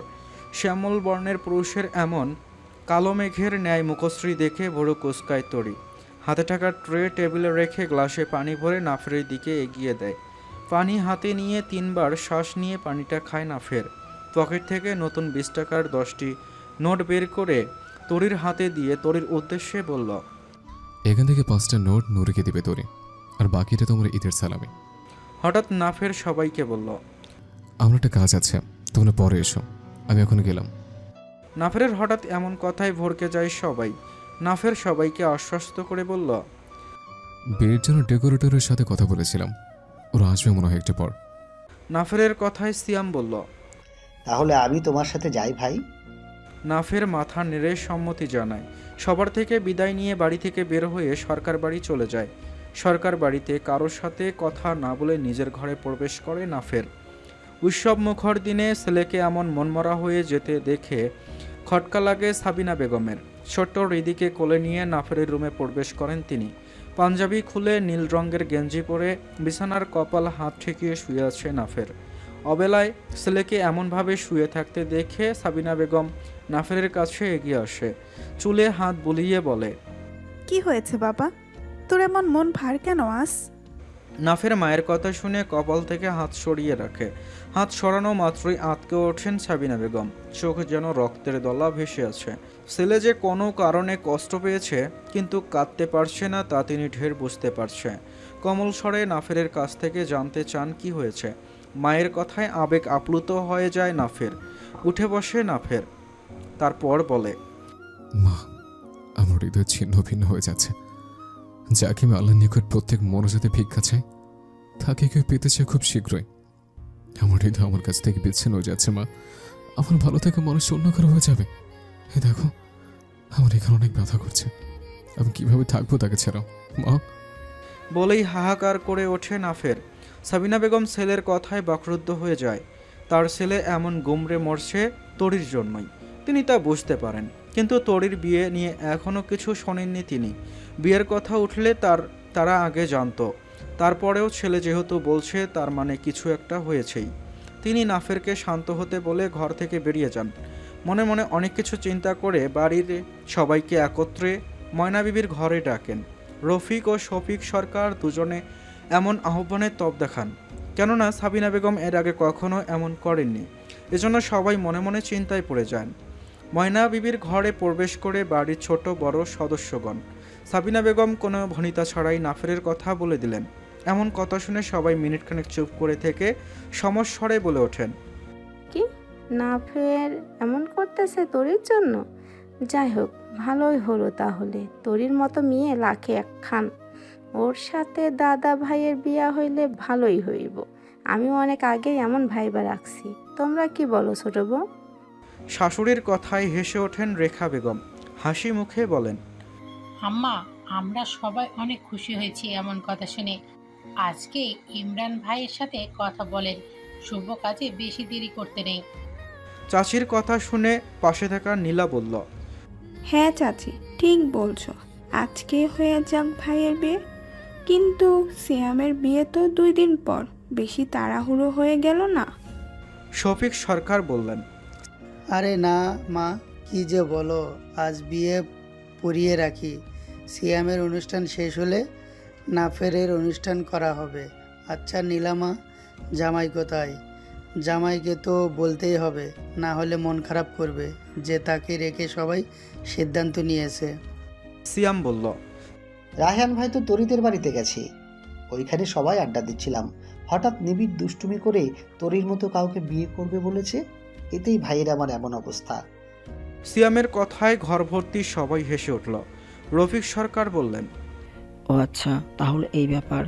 শ্যামল বর্ণের পুরুষের এমন কালো মেঘের ন্যায় মুখশ্রী দেখে বড় কুসকায় তরি। হাতে থাকা ট্রে টেবিলে রেখে গ্লাসে পানি ভরে নাফেরের দিকে এগিয়ে দেয়। পানি হাতে নিয়ে 3 বার শ্বাস নিয়ে পানিটা খায় নাফের। পকেট থেকে নতুন 20 টাকার 10টি নোট বের করে তরির হাতে দিয়ে তরির উদ্দেশ্যে বলল, এখান থেকে 5টা নোট নুরিকে দিবে তরি, আর বাকিটা তোমার ঈদের সালামি। হঠাৎ নাফের সবাইকে বলল, আমার একটা কাজ আছে, তোমরা পরে এসো, আমি এখন গেলাম। নাফেরের হঠাৎ এমন কথায় ভরকে যায় সবাই। নাফের সবাইকে আশ্বস্ত করে বলল, বিয়ের জন্য ডেকোরেটরের সাথে কথা বলেছিলাম, ওরা আসবে মনে হয় একটু পর। নাফেরের কথায় সিয়াম বলল, তাহলে আমি তোমার সাথে যাই ভাই। নাফের মাথা নেড়ে সম্মতি জানায়। সবার থেকে বিদায় নিয়ে বাড়ি থেকে বের হয়ে সরকার বাড়ি চলে যায়। সরকার বাড়িতে কারোর সাথে কথা না বলে নিজের ঘরে প্রবেশ করে নাফের। উৎসব মুখর দিনে ছেলেকে এমন মনমরা হয়ে যেতে দেখে খটকা লাগে সাবিনা বেগমের। ছোট্ট হৃদিকে কোলে নিয়ে নাফেরের রুমে প্রবেশ করেন তিনি। পাঞ্জাবি খুলে নীল রঙের গেঞ্জি পরে বিছানার কপাল হাত ঠেকিয়ে শুয়ে আছে নাফের। অবেলায় ছেলেকে এমনভাবে শুয়ে থাকতে দেখে সাবিনা বেগম নাফেরের কাছে এগিয়ে আসে। চুলে হাত বুলিয়ে বলে, কি হয়েছে বাবা, তোর এমন মন ভার কেন আস? নাফের মায়ের কথা শুনে কপাল থেকে হাত সরিয়ে রাখে। হাত সরানো মাত্রই আঁতকে ওঠেন সাবিনা বেগম। চোখ যেন রক্তের দলা ভেসে আছে। ছেলে যে কোনো কারণে কষ্ট পেয়েছে কিন্তু কাঁদতে পারছে না তা তিনি ঢের বুঝতে পারছে। কোমল স্বরে নাফেরের কাছ থেকে জানতে চান কি হয়েছে। মায়ের কথায় আবেগ আপ্লুত হয়ে যায় নাফের। উঠে বসে নাফের, তারপর বলে, মা, আমার হৃদয় ছিন্ন ভিন্ন হয়ে যাচ্ছে। যাকে আমি আল্লাহর নিকট প্রত্যেক মনোজাতে ভিক্ষা চাই, তাকে কেউ পেতে চায় খুব শীঘ্রই। আমার হৃদয় আমার কাছ থেকে বিচ্ছিন্ন হয়ে যাচ্ছে মা। আমার ভালো থেকে মানুষ অন্য কারো হয়ে যাবে। এ দেখো, আমার এখানে অনেক ব্যথা করছে। আমি কিভাবে থাকবো তাকে ছাড়াও মা? বলেই হাহাকার করে ওঠে নাফের। সাবিনা বেগম ছেলের কথায় বাকরুদ্ধ হয়ে যায়। তার ছেলে এমন গুমড়ে মরছে তরির জন্যই। তিনি তা বুঝতে পারেন, কিন্তু তরির বিয়ে নিয়ে এখনও কিছু শোনেননি তিনি। বিয়ের কথা উঠলে তারা আগে জানতো। তারপরেও ছেলে যেহেতু বলছে তার মানে কিছু একটা হয়েছেই। তিনি নাফেরকে শান্ত হতে বলে ঘর থেকে বেরিয়ে যান। মনে মনে অনেক কিছু চিন্তা করে বাড়ির সবাইকে একত্রে ময়না বিবির ঘরে ডাকেন। রফিক ও শফিক সরকার দুজনে এমন আহ্বানের তপ দেখান, কেননা সাবিনা বেগম এর আগে কখনো এমন করেননি। এজন্য সবাই মনে মনে চিন্তায় পড়ে যান। ময়না বিবির ঘরে প্রবেশ করে বাড়ির ছোট বড় সদস্যগণ সাবিনা বেগম কোনো ভনিতা ছাড়াই নাফেরের কথা বলে দিলেন। এমন কথা শুনে সবাই মিনিটখানেক চুপ করে থেকে সমস্বরে বলে ওঠেন, কি নাফের এমন করতেছে তোরির জন্য? যাই হোক, ভালোই হলো তাহলে। তোরির মতো মেয়ে লাখে একখান। ওর সাথে দাদা ভাইয়ের বিয়া হইলে ভালোই হইব। আমি অনেক আগেই এমন ভাইবা রাখছি। তোমরা কি বলো ছোট বউ? শাশুড়ির কথায় হেসে ওঠেন রেখা বেগম। হাসি মুখে বলেন, আম্মা, আমরা সবাই অনেক খুশি হয়েছি এমন কথা শুনে। আজকে ইমরান ভাইয়ের সাথে কথা বলেন, শুভ কাজে বেশি দেরি করতে নেই। চাচির কথা শুনে পাশে থাকা নীলা বলল, হ্যাঁ চাচি, ঠিক বলছো। আজকে হয়ে যাক ভাইয়ের বিয়ে। কিন্তু সিয়ামের বিয়ে তো 2 দিন পর, বেশি তাড়াহুড়ো হয়ে গেল না? শফিক সরকার বললেন, আরে না মা, কি যে বলো, আজ বিয়ে পড়িয়ে রাখি। সিয়ামের অনুষ্ঠান শেষ হলে নাফেরের অনুষ্ঠান করা হবে। আচ্ছা নীলামা, জামাই কোথায়? জামাইকে তো বলতেই হবে, না হলে মন খারাপ করবে যে তাকে রেখে সবাই সিদ্ধান্ত নিয়েছে। সিয়াম বলল, রায়হান ভাই তো তরিদের বাড়িতে গেছে, ওইখানে সবাই আড্ডা দিচ্ছিলাম। হঠাৎ নিবিড় দুষ্টুমি করে তরির মতো কাউকে বিয়ে করবে বলেছে, এতেই ভাইয়ের আমার এমন অবস্থা। সিয়ামের কথায় ঘর ভর্তি সবাই হেসে উঠল। রফিক সরকার বললেন, ও আচ্ছা, তাহলে এই ব্যাপার।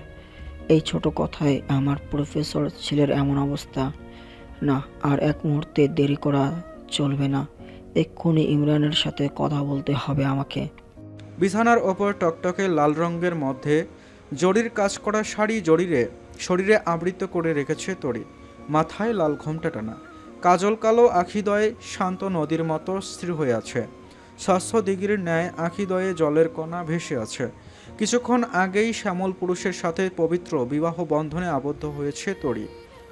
এই ছোট কথায় আমার প্রফেসর ছেলের এমন অবস্থা। না, আর এক মুহূর্তে দেরি করা চলবে না। এক্ষুনি ইমরানের সাথে কথা বলতে হবে আমাকে। বিছানার ওপর টকটকে লাল রঙের মধ্যে জরির কাজ করা শাড়ি শরীরে আবৃত করে রেখেছে তরি। মাথায় লাল ঘোমটা টানা, কাজল কালো আখিদয়ে শান্ত নদীর মতো স্থির হয়ে আছে। স্বচ্ছ দিঘির ন্যায় আখিদয়ে জলের কণা ভেসে আছে। কিছুক্ষণ আগেই শ্যামল পুরুষের সাথে পবিত্র বিবাহ বন্ধনে আবদ্ধ হয়েছে তরি।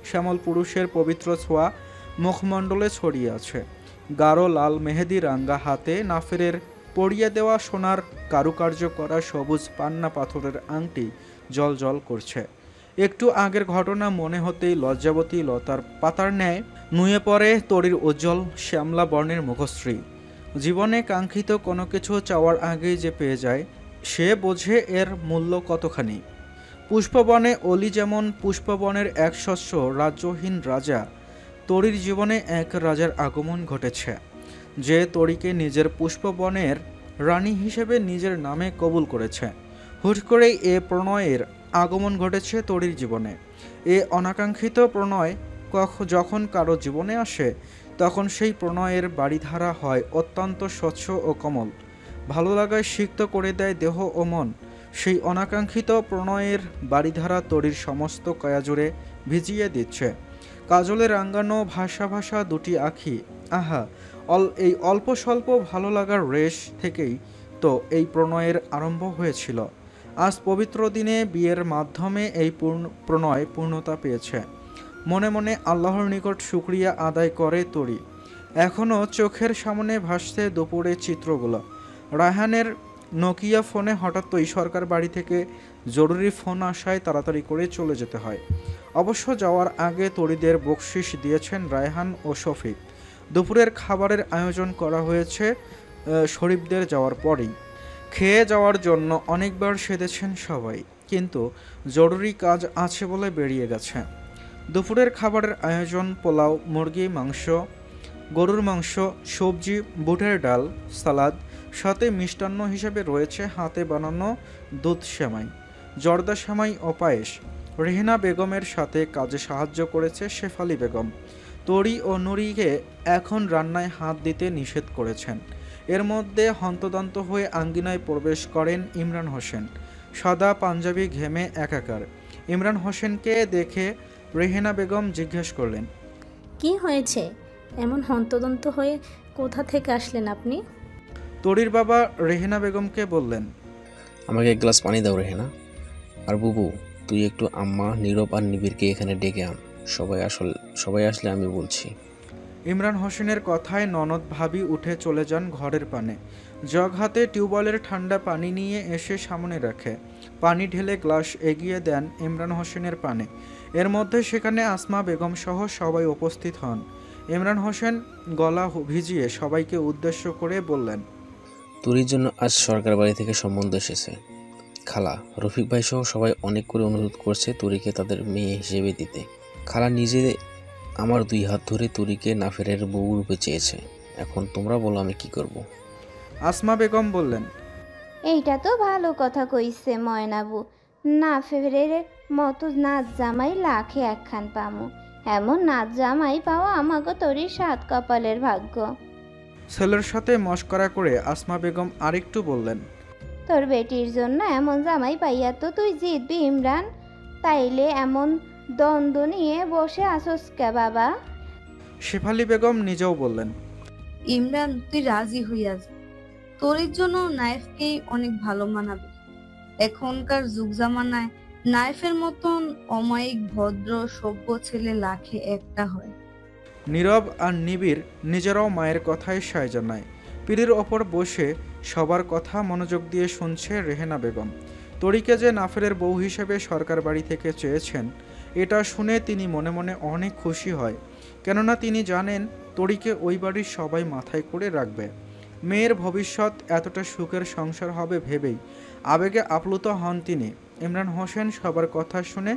শ্যামল পুরুষের পবিত্র ছোঁয়া মুখমণ্ডলে ছড়িয়ে আছে। গাঢ় লাল মেহেদি রাঙ্গা হাতে নাফেরের পরিয়ে দেওয়া সোনার কারুকার্য করা সবুজ পান্না পাথরের আংটি জল জল করছে। একটু আগের ঘটনা মনে হতেই লজ্জাবতী লতার পাতার ন্যায় নুয়ে পড়ে তরির উজ্জ্বল শ্যামলা বর্ণের মুখশ্রী। জীবনে কাঙ্ক্ষিত কোনো কিছু চাওয়ার আগেই যে পেয়ে যায়, সে বোঝে এর মূল্য কতখানি। পুষ্পবনে অলি যেমন পুষ্পবনের এক শস্য রাজ্যহীন রাজা, তরির জীবনে এক রাজার আগমন ঘটেছে, যে তরিকে নিজের পুষ্পবনের রানী হিসেবে নিজের নামে কবুল করেছে। হুট করেই এ প্রণয়ের আগমন ঘটেছে তরির জীবনে। এ অনাকাঙ্ক্ষিত প্রণয় যখন কারো জীবনে আসে, তখন সেই প্রণয়ের বাড়িধারা হয় অত্যন্ত স্বচ্ছ ও কোমল। ভালো লাগায় সিক্ত করে দেয় দেহ ও মন। সেই অনাকাঙ্ক্ষিত প্রণয়ের বাড়িধারা তরির সমস্ত কায়াজুড়ে ভিজিয়ে দিচ্ছে। কাজলে রাঙ্গানো ভাষা ভাষা দুটি আঁখি, আহা, এই অল্প স্বল্প ভালো লাগার রেশ থেকেই তো এই প্রণয়ের আরম্ভ হয়েছিল। আজ পবিত্র দিনে বিয়ের মাধ্যমে এই প্রণয় পূর্ণতা পেয়েছে। মনে মনে আল্লাহর নিকট শুকরিয়া আদায় করে তরি। এখনও চোখের সামনে ভাসছে দুপুরে চিত্রগুলো। রায়হানের নোকিয়া ফোনে হঠাৎ তো সরকার বাড়ি থেকে জরুরি ফোন আসায় তাড়াতাড়ি করে চলে যেতে হয়। অবশ্য যাওয়ার আগে তরিদের বকশিশ দিয়েছেন রায়হান ও শফিক। দুপুরের খাবারের আয়োজন করা হয়েছে শরীফদের যাওয়ার পরেই। খেয়ে যাওয়ার জন্য অনেকবার সেধেছেন সবাই, কিন্তু জরুরি কাজ আছে বলে বেরিয়ে গেছে। দুপুরের খাবারের আয়োজন পোলাও, মুরগি মাংস, গরুর মাংস, সবজি, বুটের ডাল, সালাদ, সাথে মিষ্টান্ন হিসেবে রয়েছে হাতে বানানো দুধ সেমাই, জর্দা সেমাই ও পায়েস। রেহেনা বেগমের সাথে কাজে সাহায্য করেছে শেফালি বেগম। তরি ও নুরিকে এখন রান্নায় হাত দিতে নিষেধ করেছেন। এর মধ্যে হন্তদন্ত হয়ে আঙ্গিনায় প্রবেশ করেন ইমরান হোসেন। সাদা পাঞ্জাবি ঘেমে একাকার। ইমরান হোসেনকে দেখে রেহেনা বেগম জিজ্ঞেস করলেন, কি হয়েছে? এমন হন্তদন্ত হয়ে কোথা থেকে আসলেন আপনি? তরির বাবা রেহেনা বেগমকে বললেন, আমাকে এক গ্লাস পানি দাও রেহেনা। আর বুবু, তুই একটু আম্মা, নীরব আর নিবিড়কে এখানে ডেকে আন। সবাই আসলে আমি বলছি। ইমরান হোসেনের কথায় ননদ ভাবি উঠে চলে যান ঘরের পানে। জগ হাতে টিউবওয়েলের ঠান্ডা পানি নিয়ে এসে সামনে রাখে। পানি ঢেলে গ্লাস এগিয়ে দেন ইমরান হোসেনের পানে। এর মধ্যে সেখানে আসমা বেগম সহ সবাই উপস্থিত হন। ইমরান হোসেন গলা ভিজিয়ে সবাইকে উদ্দেশ্য করে বললেন, তোরির জন্য আজ সরকার বাড়ি থেকে সম্বন্ধ এসেছে। খালা, রফিক ভাই সহ সবাই অনেক করে অনুরোধ করছে তোরিকে তাদের মেয়ে হিসেবে দিতে। খালা নিজে আমার 2 হাত ধরে তোরিকে নাফেরের বউ রূপে চেয়েছে। এখন তোমরা বলো আমি কি করব? আসমা বেগম বললেন, এইটা তো ভালো কথা কইছে ময়নাবু। না ফেরের মতো নাচ জামাই লাখে একখান পামু। এমন নাচ জামাই পাওয়া আমাকে তোরই 7 কপালের ভাগ্য। ছেলের সাথে মশকরা করে আসমা বেগম আরেকটু বললেন, তোর বেটির জন্য এমন জামাই পাইয়া তো তুই জিতবি ইমরান। তাইলে এমন দ্বন্দ্ব নিয়ে বসে আসোস কে বাবা? শেফালি বেগম নিজেও বললেন, ইমরান তুই রাজি হইয়া যা। তোর জন্য নাইফকেই অনেক ভালো মানাবে। এখনকার যুগ জামানায় নাইফের মতন অমায়িক ভদ্র সভ্য ছেলে লাখে একটা হয়। নীরব আর নিবিড় নিজেরাও মায়ের কথায় সায় জানায়। পিড়ির ওপর বসে সবার কথা মনোযোগ দিয়ে শুনছে রেহেনা বেগম। তরিকে যে নাফেরের বউ হিসেবে সরকার বাড়ি থেকে চেয়েছেন, এটা শুনে তিনি মনে মনে অনেক খুশি হয়। কেননা তিনি জানেন তরিকে ওই বাড়ির সবাই মাথায় করে রাখবে। মেয়ের ভবিষ্যৎ এতটা সুখের সংসার হবে ভেবেই আবেগে আপ্লুত হন তিনি। ইমরান হোসেন সবার কথা শুনে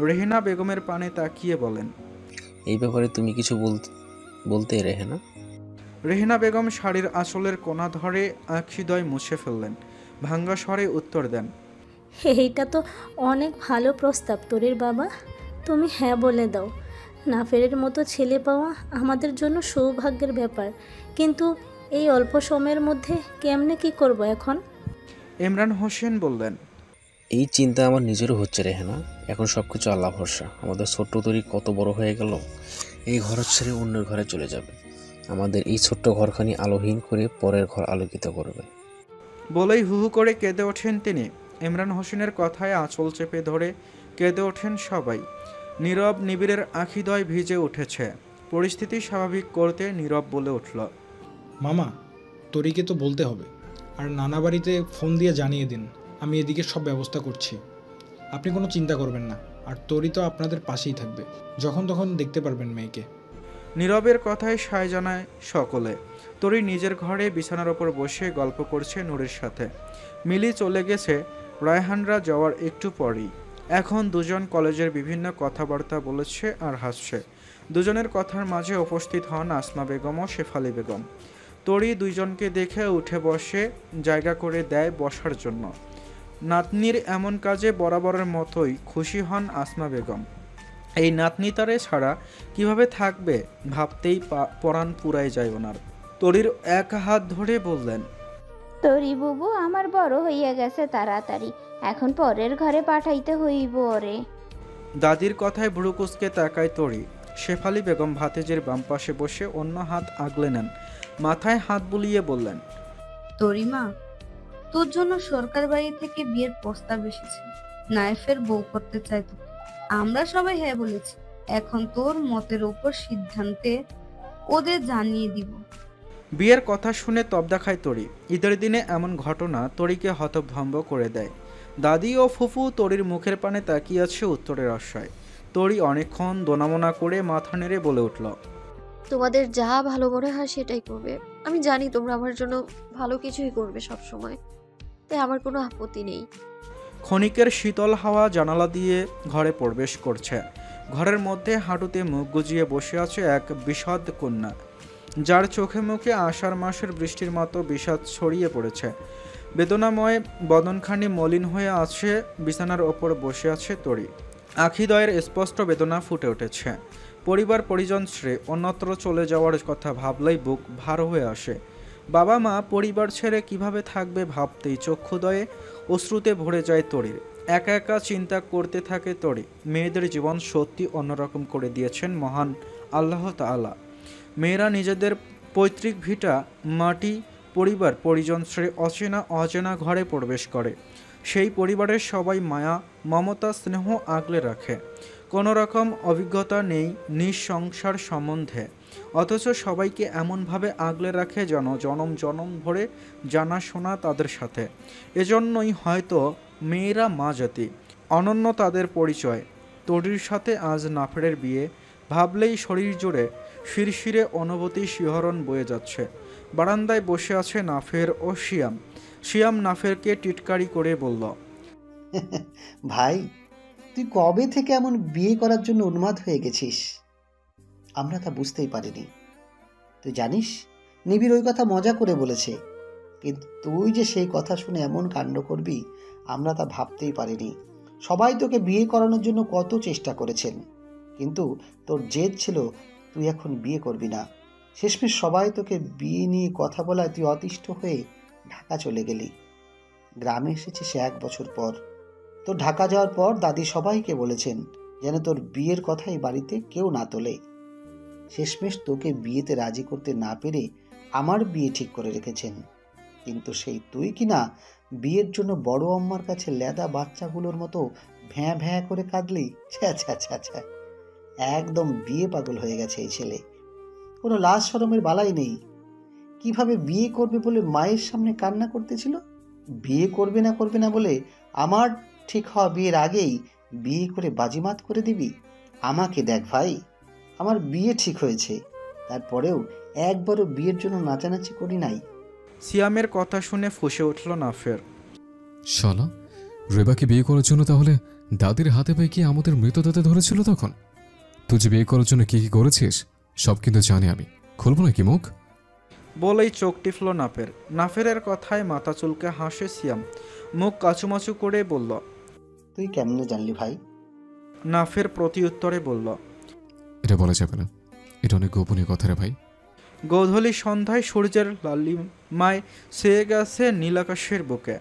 রেহেনা বেগমের পানে তাকিয়ে বলেন, এই ব্যাপারে তুমি কিছু বলতে রেহেনা? রেহেনা বেগম শাড়ির আঁচলের কোনা ধরে আঁখিদয় মুছে ফেললেন। ভাঙ্গা স্বরে উত্তর দেন, এইটা তো অনেক ভালো প্রস্তাব তোরের বাবা। তুমি হ্যাঁ বলে দাও। নাফেরের মতো ছেলে পাওয়া আমাদের জন্য সৌভাগ্যের ব্যাপার। কিন্তু এই অল্প সময়ের মধ্যে কেমনে কি করব এখন? ইমরান হোসেন বললেন, এই চিন্তা আমার নিজেরও হচ্ছে রেহেনা। এখন সবকিছু আল্লাহ ভরসা। আমাদের ছোট্ট তরি কত বড় হয়ে গেল, এই ঘর ছেড়ে অন্যের ঘরে চলে যাবে। আমাদের এই ছোট্ট ঘরখানি আলোহীন করে পরের ঘর আলোকিত করবে। বলেই হুহু করে কেঁদে ওঠেন তিনি। ইমরান হোসেনের কথায় আঁচল চেপে ধরে কেঁদে ওঠেন সবাই। নীরব নিবিড়ের আঁখিদয় ভিজে উঠেছে। পরিস্থিতি স্বাভাবিক করতে নীরব বলে উঠল, মামা, তরিকে তো বলতে হবে। আর নানা বাড়িতে ফোন দিয়ে জানিয়ে দিন, আমি এদিকে সব ব্যবস্থা করছি। আপনি কোনো চিন্তা করবেন না। আর তরি তো আপনাদের পাশেই থাকবে, যখন তখন দেখতে পারবেন মেয়েকে। নীরবের কথায় সায় জানায় সকলে। তরি নিজের ঘরে বিছানার ওপর বসে গল্প করছে নূরের সাথে। মিলি চলে গেছে রায়হানরা যাওয়ার একটু পরেই। এখন দুজন কলেজের বিভিন্ন কথাবার্তা বলেছে আর হাসছে। দুজনের কথার মাঝে উপস্থিত হন আসমা বেগম ও শেফালি বেগম। তরি দুইজনকে দেখে উঠে বসে জায়গা করে দেয় বসার জন্য। নাতনির এমন কাজে বরাবরের মতোই খুশি হন আসমা বেগম। এই নাতনি তারে ছাড়া কিভাবে থাকবে ভাবতেই পরাণ পুরাই যায় ওনার। তরির এক হাত ধরে বললেন, তরি বুবু আমার বড় হইয়া গেছে তাড়াতাড়ি, এখন পরের ঘরে পাঠাইতে হইব ওরে। দাদির কথায় ভ্রুকুচকে তাকায় তরি। শেফালি বেগম ভাতেজের বাম পাশে বসে অন্য হাত আগলে নেন। মাথায় হাত বুলিয়ে বললেন, তরিমা, তোর জন্য সরকার বাড়ি থেকে বিয়ের প্রস্তাব এসেছে। নাইফের বউ করতে চাই তোকে। আমরা সবাই হ্যাঁ বলেছি। এখন তোর মতের উপর সিদ্ধান্তে ওদের জানিয়ে দিব। বিয়ের কথা শুনে তবদা খায় তরি। ঈদের দিনে এমন ঘটনা তরিকে হতভম্ব করে দেয়। দাদি ও ফুফু তরির মুখের পানে তাকিয়ে আছে উত্তরের আশায়। তরি অনেকক্ষণ দোনামোনা করে মাথা নেড়ে বলে উঠল, তোমাদের যা ভালো মনে হয় সেটাই করবে। আমি জানি তোমরা আমার জন্য ভালো কিছুই করবে সব সময়, তাই আমার কোনো আপত্তি নেই। ক্ষণিকের শীতল হাওয়া জানালা দিয়ে ঘরে প্রবেশ করছে। ঘরের মধ্যে হাঁটুতে মুখ গুজিয়ে বসে আছে এক বিষাদ কন্যা, যার চোখে মুখে আষাঢ় মাসের বৃষ্টির মতো বিষাদ ছড়িয়ে পড়েছে। বেদনাময় বদনখানি মলিন হয়ে আছে। বিছানার ওপর বসে আছে তরি। আখিদয়ের স্পষ্ট বেদনা ফুটে উঠেছে। পরিবার পরিজন ছেড়ে অন্যত্র চলে যাওয়ার কথা ভাবলেই বুক ভার হয়ে আসে। বাবা মা পরিবার ছেড়ে কিভাবে থাকবে ভাবতেই চক্ষুদয়ে অশ্রুতে ভরে যায় তরির। একা একা চিন্তা করতে থাকে তরি। মেয়েদের জীবন সত্যি অন্যরকম করে দিয়েছেন মহান আল্লাহ তাআলা। মেয়েরা নিজেদের পৈতৃক ভিটা, মাটি, পরিবার পরিজন ছেড়ে অচেনা ঘরে প্রবেশ করে। সেই পরিবারের সবাই মায়া মমতা স্নেহ আগলে রাখে। কোনো রকম অভিজ্ঞতা নেই নিঃসংসার সম্বন্ধে, অথচ সবাইকে এমনভাবে আগলে রাখে যেন জনম জনম ধরে জানাশোনা তাদের সাথে। এজন্যই হয়তো মেয়েরা মা জাতি, অনন্য তাদের পরিচয়। তরির সাথে আজ নাফেরের বিয়ে, ভাবলেই শরীর জুড়ে শিরশিরে অনুভূতি শিহরণ বয়ে যাচ্ছে। বারান্দায় বসে আছে নাফের ও শিয়াম। শিয়াম নাফেরকে টিটকারি করে বলল, ভাই তুই কবে থেকে এমন বিয়ে করার জন্য উন্মাদ হয়ে গেছিস? আমরা তা বুঝতেই পারিনি। তুই জানিস নিবিড় ওই কথা মজা করে বলেছে, কিন্তু তুই যে সেই কথা শুনে এমন কাণ্ড করবি আমরা তা ভাবতেই পারিনি। সবাই তোকে বিয়ে করানোর জন্য কত চেষ্টা করেছেন, কিন্তু তোর জেদ ছিল তুই এখন বিয়ে করবি না। শেষমেশ সবাই তোকে বিয়ে নিয়ে কথা বলায় তুই অতিষ্ঠ হয়ে ঢাকা চলে গেলি। গ্রামে এসেছিস 1 বছর পর। তোর ঢাকা যাওয়ার পর দাদি সবাইকে বলেছেন যেন তোর বিয়ের কথাই বাড়িতে কেউ না তোলে। শেষমেশ তোকে বিয়েতে রাজি করতে না পেরে আমার বিয়ে ঠিক করে রেখেছেন, কিন্তু সেই তুই কিনা বিয়ের জন্য বড় আম্মার কাছে লেদা বাচ্চাগুলোর মতো ভ্যাঁ ভ্যাঁ করে কাঁদলি। ছ্যা ছ্যা ছ্যা ছ্যা, একদম বিয়ে পাগল হয়ে গেছে এই ছেলে। কোনো লাজ শরমের বালাই নেই। কিভাবে বিয়ে করবে বলে মায়ের সামনে কান্না করতেছিল। বিয়ে করবে না বলে আমার ঠিক হওয়া বিয়ের আগেই বিয়ে করে বাজিমাত করে দিবি। আমাকে দেখ ভাই, আমার বিয়ে ঠিক হয়েছে, তারপরেও একবারও বিয়ের জন্য নাচানাচি করি নাই। সিয়ামের কথা শুনে ফুঁসে উঠল নাফের। শালা, রেবাকে বিয়ে করার জন্য তাহলে দাদির হাতে পায়ে কি আমাদের মৃতদাতে ধরেছিল তখন? তুই যে বিয়ে করার জন্য কি কি করেছিস সব কিন্তু জানি আমি। খুলবো নাকি মুখ? বলেই চোখ টিপল নাফের। নাফেরের কথায় মাথা চুলকে হাসে সিয়াম, মুখ কাচুমাচু করে বলল, তুই কেমনে জানলি ভাই? নাফের প্রতি উত্তরে বলল, এটা বলা যাবে না, এটা অনেক গোপনীয় কথা রে ভাই। গোধূলি সন্ধ্যায় সূর্যের লালিমায় ছেয়ে গেছে নীলাকাশের বুকে।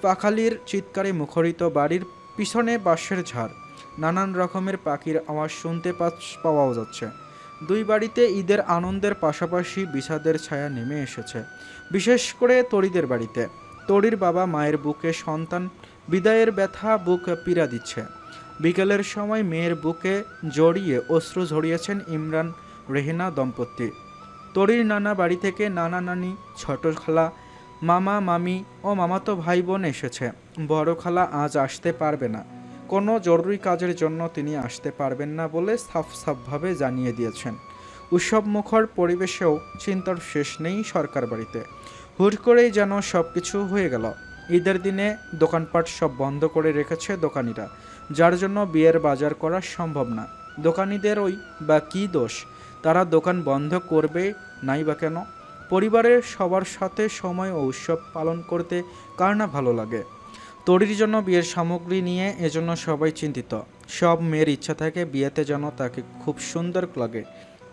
পাখালির চিৎকারে মুখরিত বাড়ির পিছনে বাঁশের ঝাড়, নানান রকমের পাখির আওয়াজ শুনতে পাওয়া যাচ্ছে। দুই বাড়িতে ঈদের আনন্দের পাশাপাশি বিষাদের ছায়া নেমে এসেছে, বিশেষ করে তরিদের বাড়িতে। তরির বাবা মায়ের বুকে সন্তান বিদায়ের ব্যথা বুক পীড়া দিচ্ছে। বিকেলের সময় মেয়ের বুকে জড়িয়ে অশ্রু ঝরিয়েছেন ইমরান রেহেনা দম্পতি। তরির নানা বাড়ি থেকে নানা নানি, ছোট খালা, মামা মামি ও মামাতো ভাই বোন এসেছে। বড় খালা আজ আসতে পারবে না, কোনো জরুরি কাজের জন্য তিনি আসতে পারবেন না বলে সাফভাবে জানিয়ে দিয়েছেন। উৎসব মুখর পরিবেশেও চিন্তার শেষ নেই সরকার বাড়িতে। হুট করেই যেন সব কিছু হয়ে গেল। ঈদের দিনে দোকানপাট সব বন্ধ করে রেখেছে দোকানিরা, যার জন্য বিয়ের বাজার করা সম্ভব না। দোকানিদের ওই বা কী দোষ, তারা দোকান বন্ধ করবে নাই বা কেন? পরিবারের সবার সাথে সময় ও উৎসব পালন করতে কার না ভালো লাগে? তরির জন্য বিয়ের সামগ্রী নিয়ে এজন্য সবাই চিন্তিত। সব মেয়ের ইচ্ছা থাকে বিয়েতে যেন তাকে খুব সুন্দর লাগে,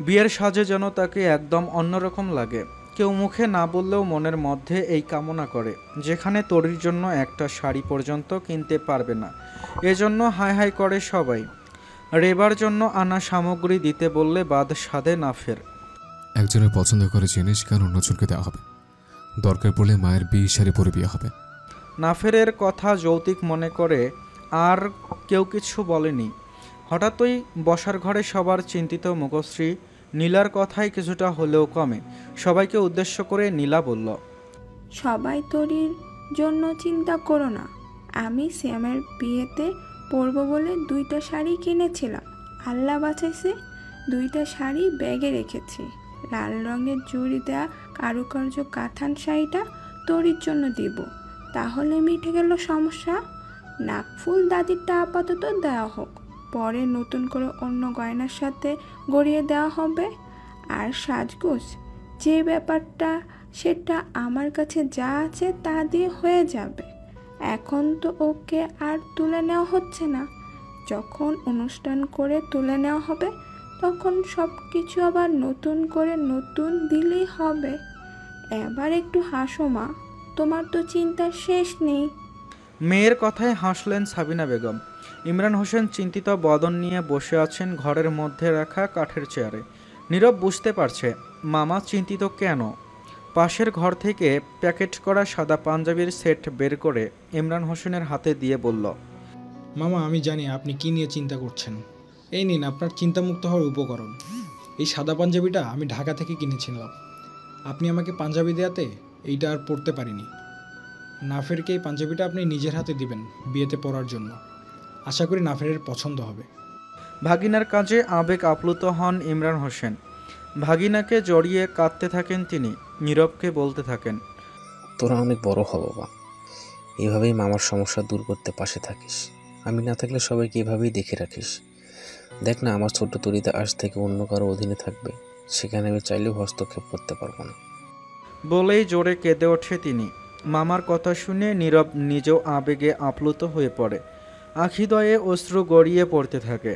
বিয়ের সাজে যেন তাকে একদম অন্যরকম লাগে। কেউ মুখে না বললেও মনের মধ্যে এই কামনা করে, যেখানে তরির জন্য একটা শাড়ি পর্যন্ত কিনতে পারবে না। এজন্য হাই হাই করে সবাই। রেবার জন্য আনা সামগ্রী দিতে বললে বাদ সাধে নাফের। একজনের পছন্দ করে জিনিস কেন অন্যজনকে দেওয়া হবে? দরকার পড়লে মায়ের বিয়ে শাড়ি পরে বিয়ে হবে। নাফেরের কথা যৌতিক মনে করে আর কেউ কিছু বলেনি। হঠাৎই বসার ঘরে সবার চিন্তিত মুখশ্রী নীলার কথায় কিছুটা হলেও কমে। সবাইকে উদ্দেশ্য করে নীলা বলল, সবাই তরির জন্য চিন্তা করো না। আমি শ্যামের বিয়েতে পরবো বলে 2টা শাড়ি কিনেছিলাম, আল্লাহ বাঁচাইছে 2টা শাড়ি ব্যাগে রেখেছি। লাল রঙের জুড়ি দেওয়া কারুকার্য কাতান শাড়িটা তরির জন্য দিব, তাহলে মিটে গেল সমস্যা। নাকফুল দাদিরটা আপাতত দেওয়া হোক, পরে নতুন করে অন্য গয়নার সাথে গড়িয়ে দেওয়া হবে। আর সাজগোজ যে ব্যাপারটা, সেটা আমার কাছে যা আছে তা দিয়ে হয়ে যাবে। এখন তো ওকে আর তুলে নেওয়া হচ্ছে না, যখন অনুষ্ঠান করে তুলে নেওয়া হবে তখন সব কিছু আবার নতুন করে নতুন দিলেই হবে। এবার একটু হাসো মা, তোমার তো চিন্তার শেষ নেই। মেয়ের কথায় হাসলেন সাবিনা বেগম। ইমরান হোসেন চিন্তিত বদন নিয়ে বসে আছেন ঘরের মধ্যে রাখা কাঠের চেয়ারে। নীরব বুঝতে পারছে মামা চিন্তিত কেন। পাশের ঘর থেকে প্যাকেট করা সাদা পাঞ্জাবির সেট বের করে ইমরান হোসেনের হাতে দিয়ে বলল, মামা আমি জানি আপনি কি নিয়ে চিন্তা করছেন। এই নিন আপনার চিন্তামুক্ত হওয়ার উপকরণ। এই সাদা পাঞ্জাবিটা আমি ঢাকা থেকে কিনেছিলাম। আপনি আমাকে পাঞ্জাবি দেয়াতে এইটা আর পরতে পারিনি। নাফেরকে এই পাঞ্জাবিটা আপনি নিজের হাতে দিবেন বিয়েতে পরার জন্য। আশা করি নাফেরের পছন্দ হবে। ভাগিনার কাজে আবেগ আপ্লুত হন ইমরান হোসেন। ভাগিনাকে জড়িয়ে কাঁদতে থাকেন তিনি। নীরবকে বলতে থাকেন, তোরা অনেক বড় হ বাবা, এভাবেই মামার সমস্যা দূর করতে পাশে থাকিস। আমি না থাকলে সবাইকে এভাবেই দেখে রাখিস। দেখ না, আমার ছোট্ট তরিতে আজ থেকে অন্য কারো অধীনে থাকবে, সেখানে আমি চাইলেও হস্তক্ষেপ করতে পারবো না। বলেই জোরে কেঁদে ওঠে তিনি। মামার কথা শুনে নীরব নিজেও আবেগে আপ্লুত হয়ে পড়ে। আখিদয়ে অশ্রু গড়িয়ে পড়তে থাকে।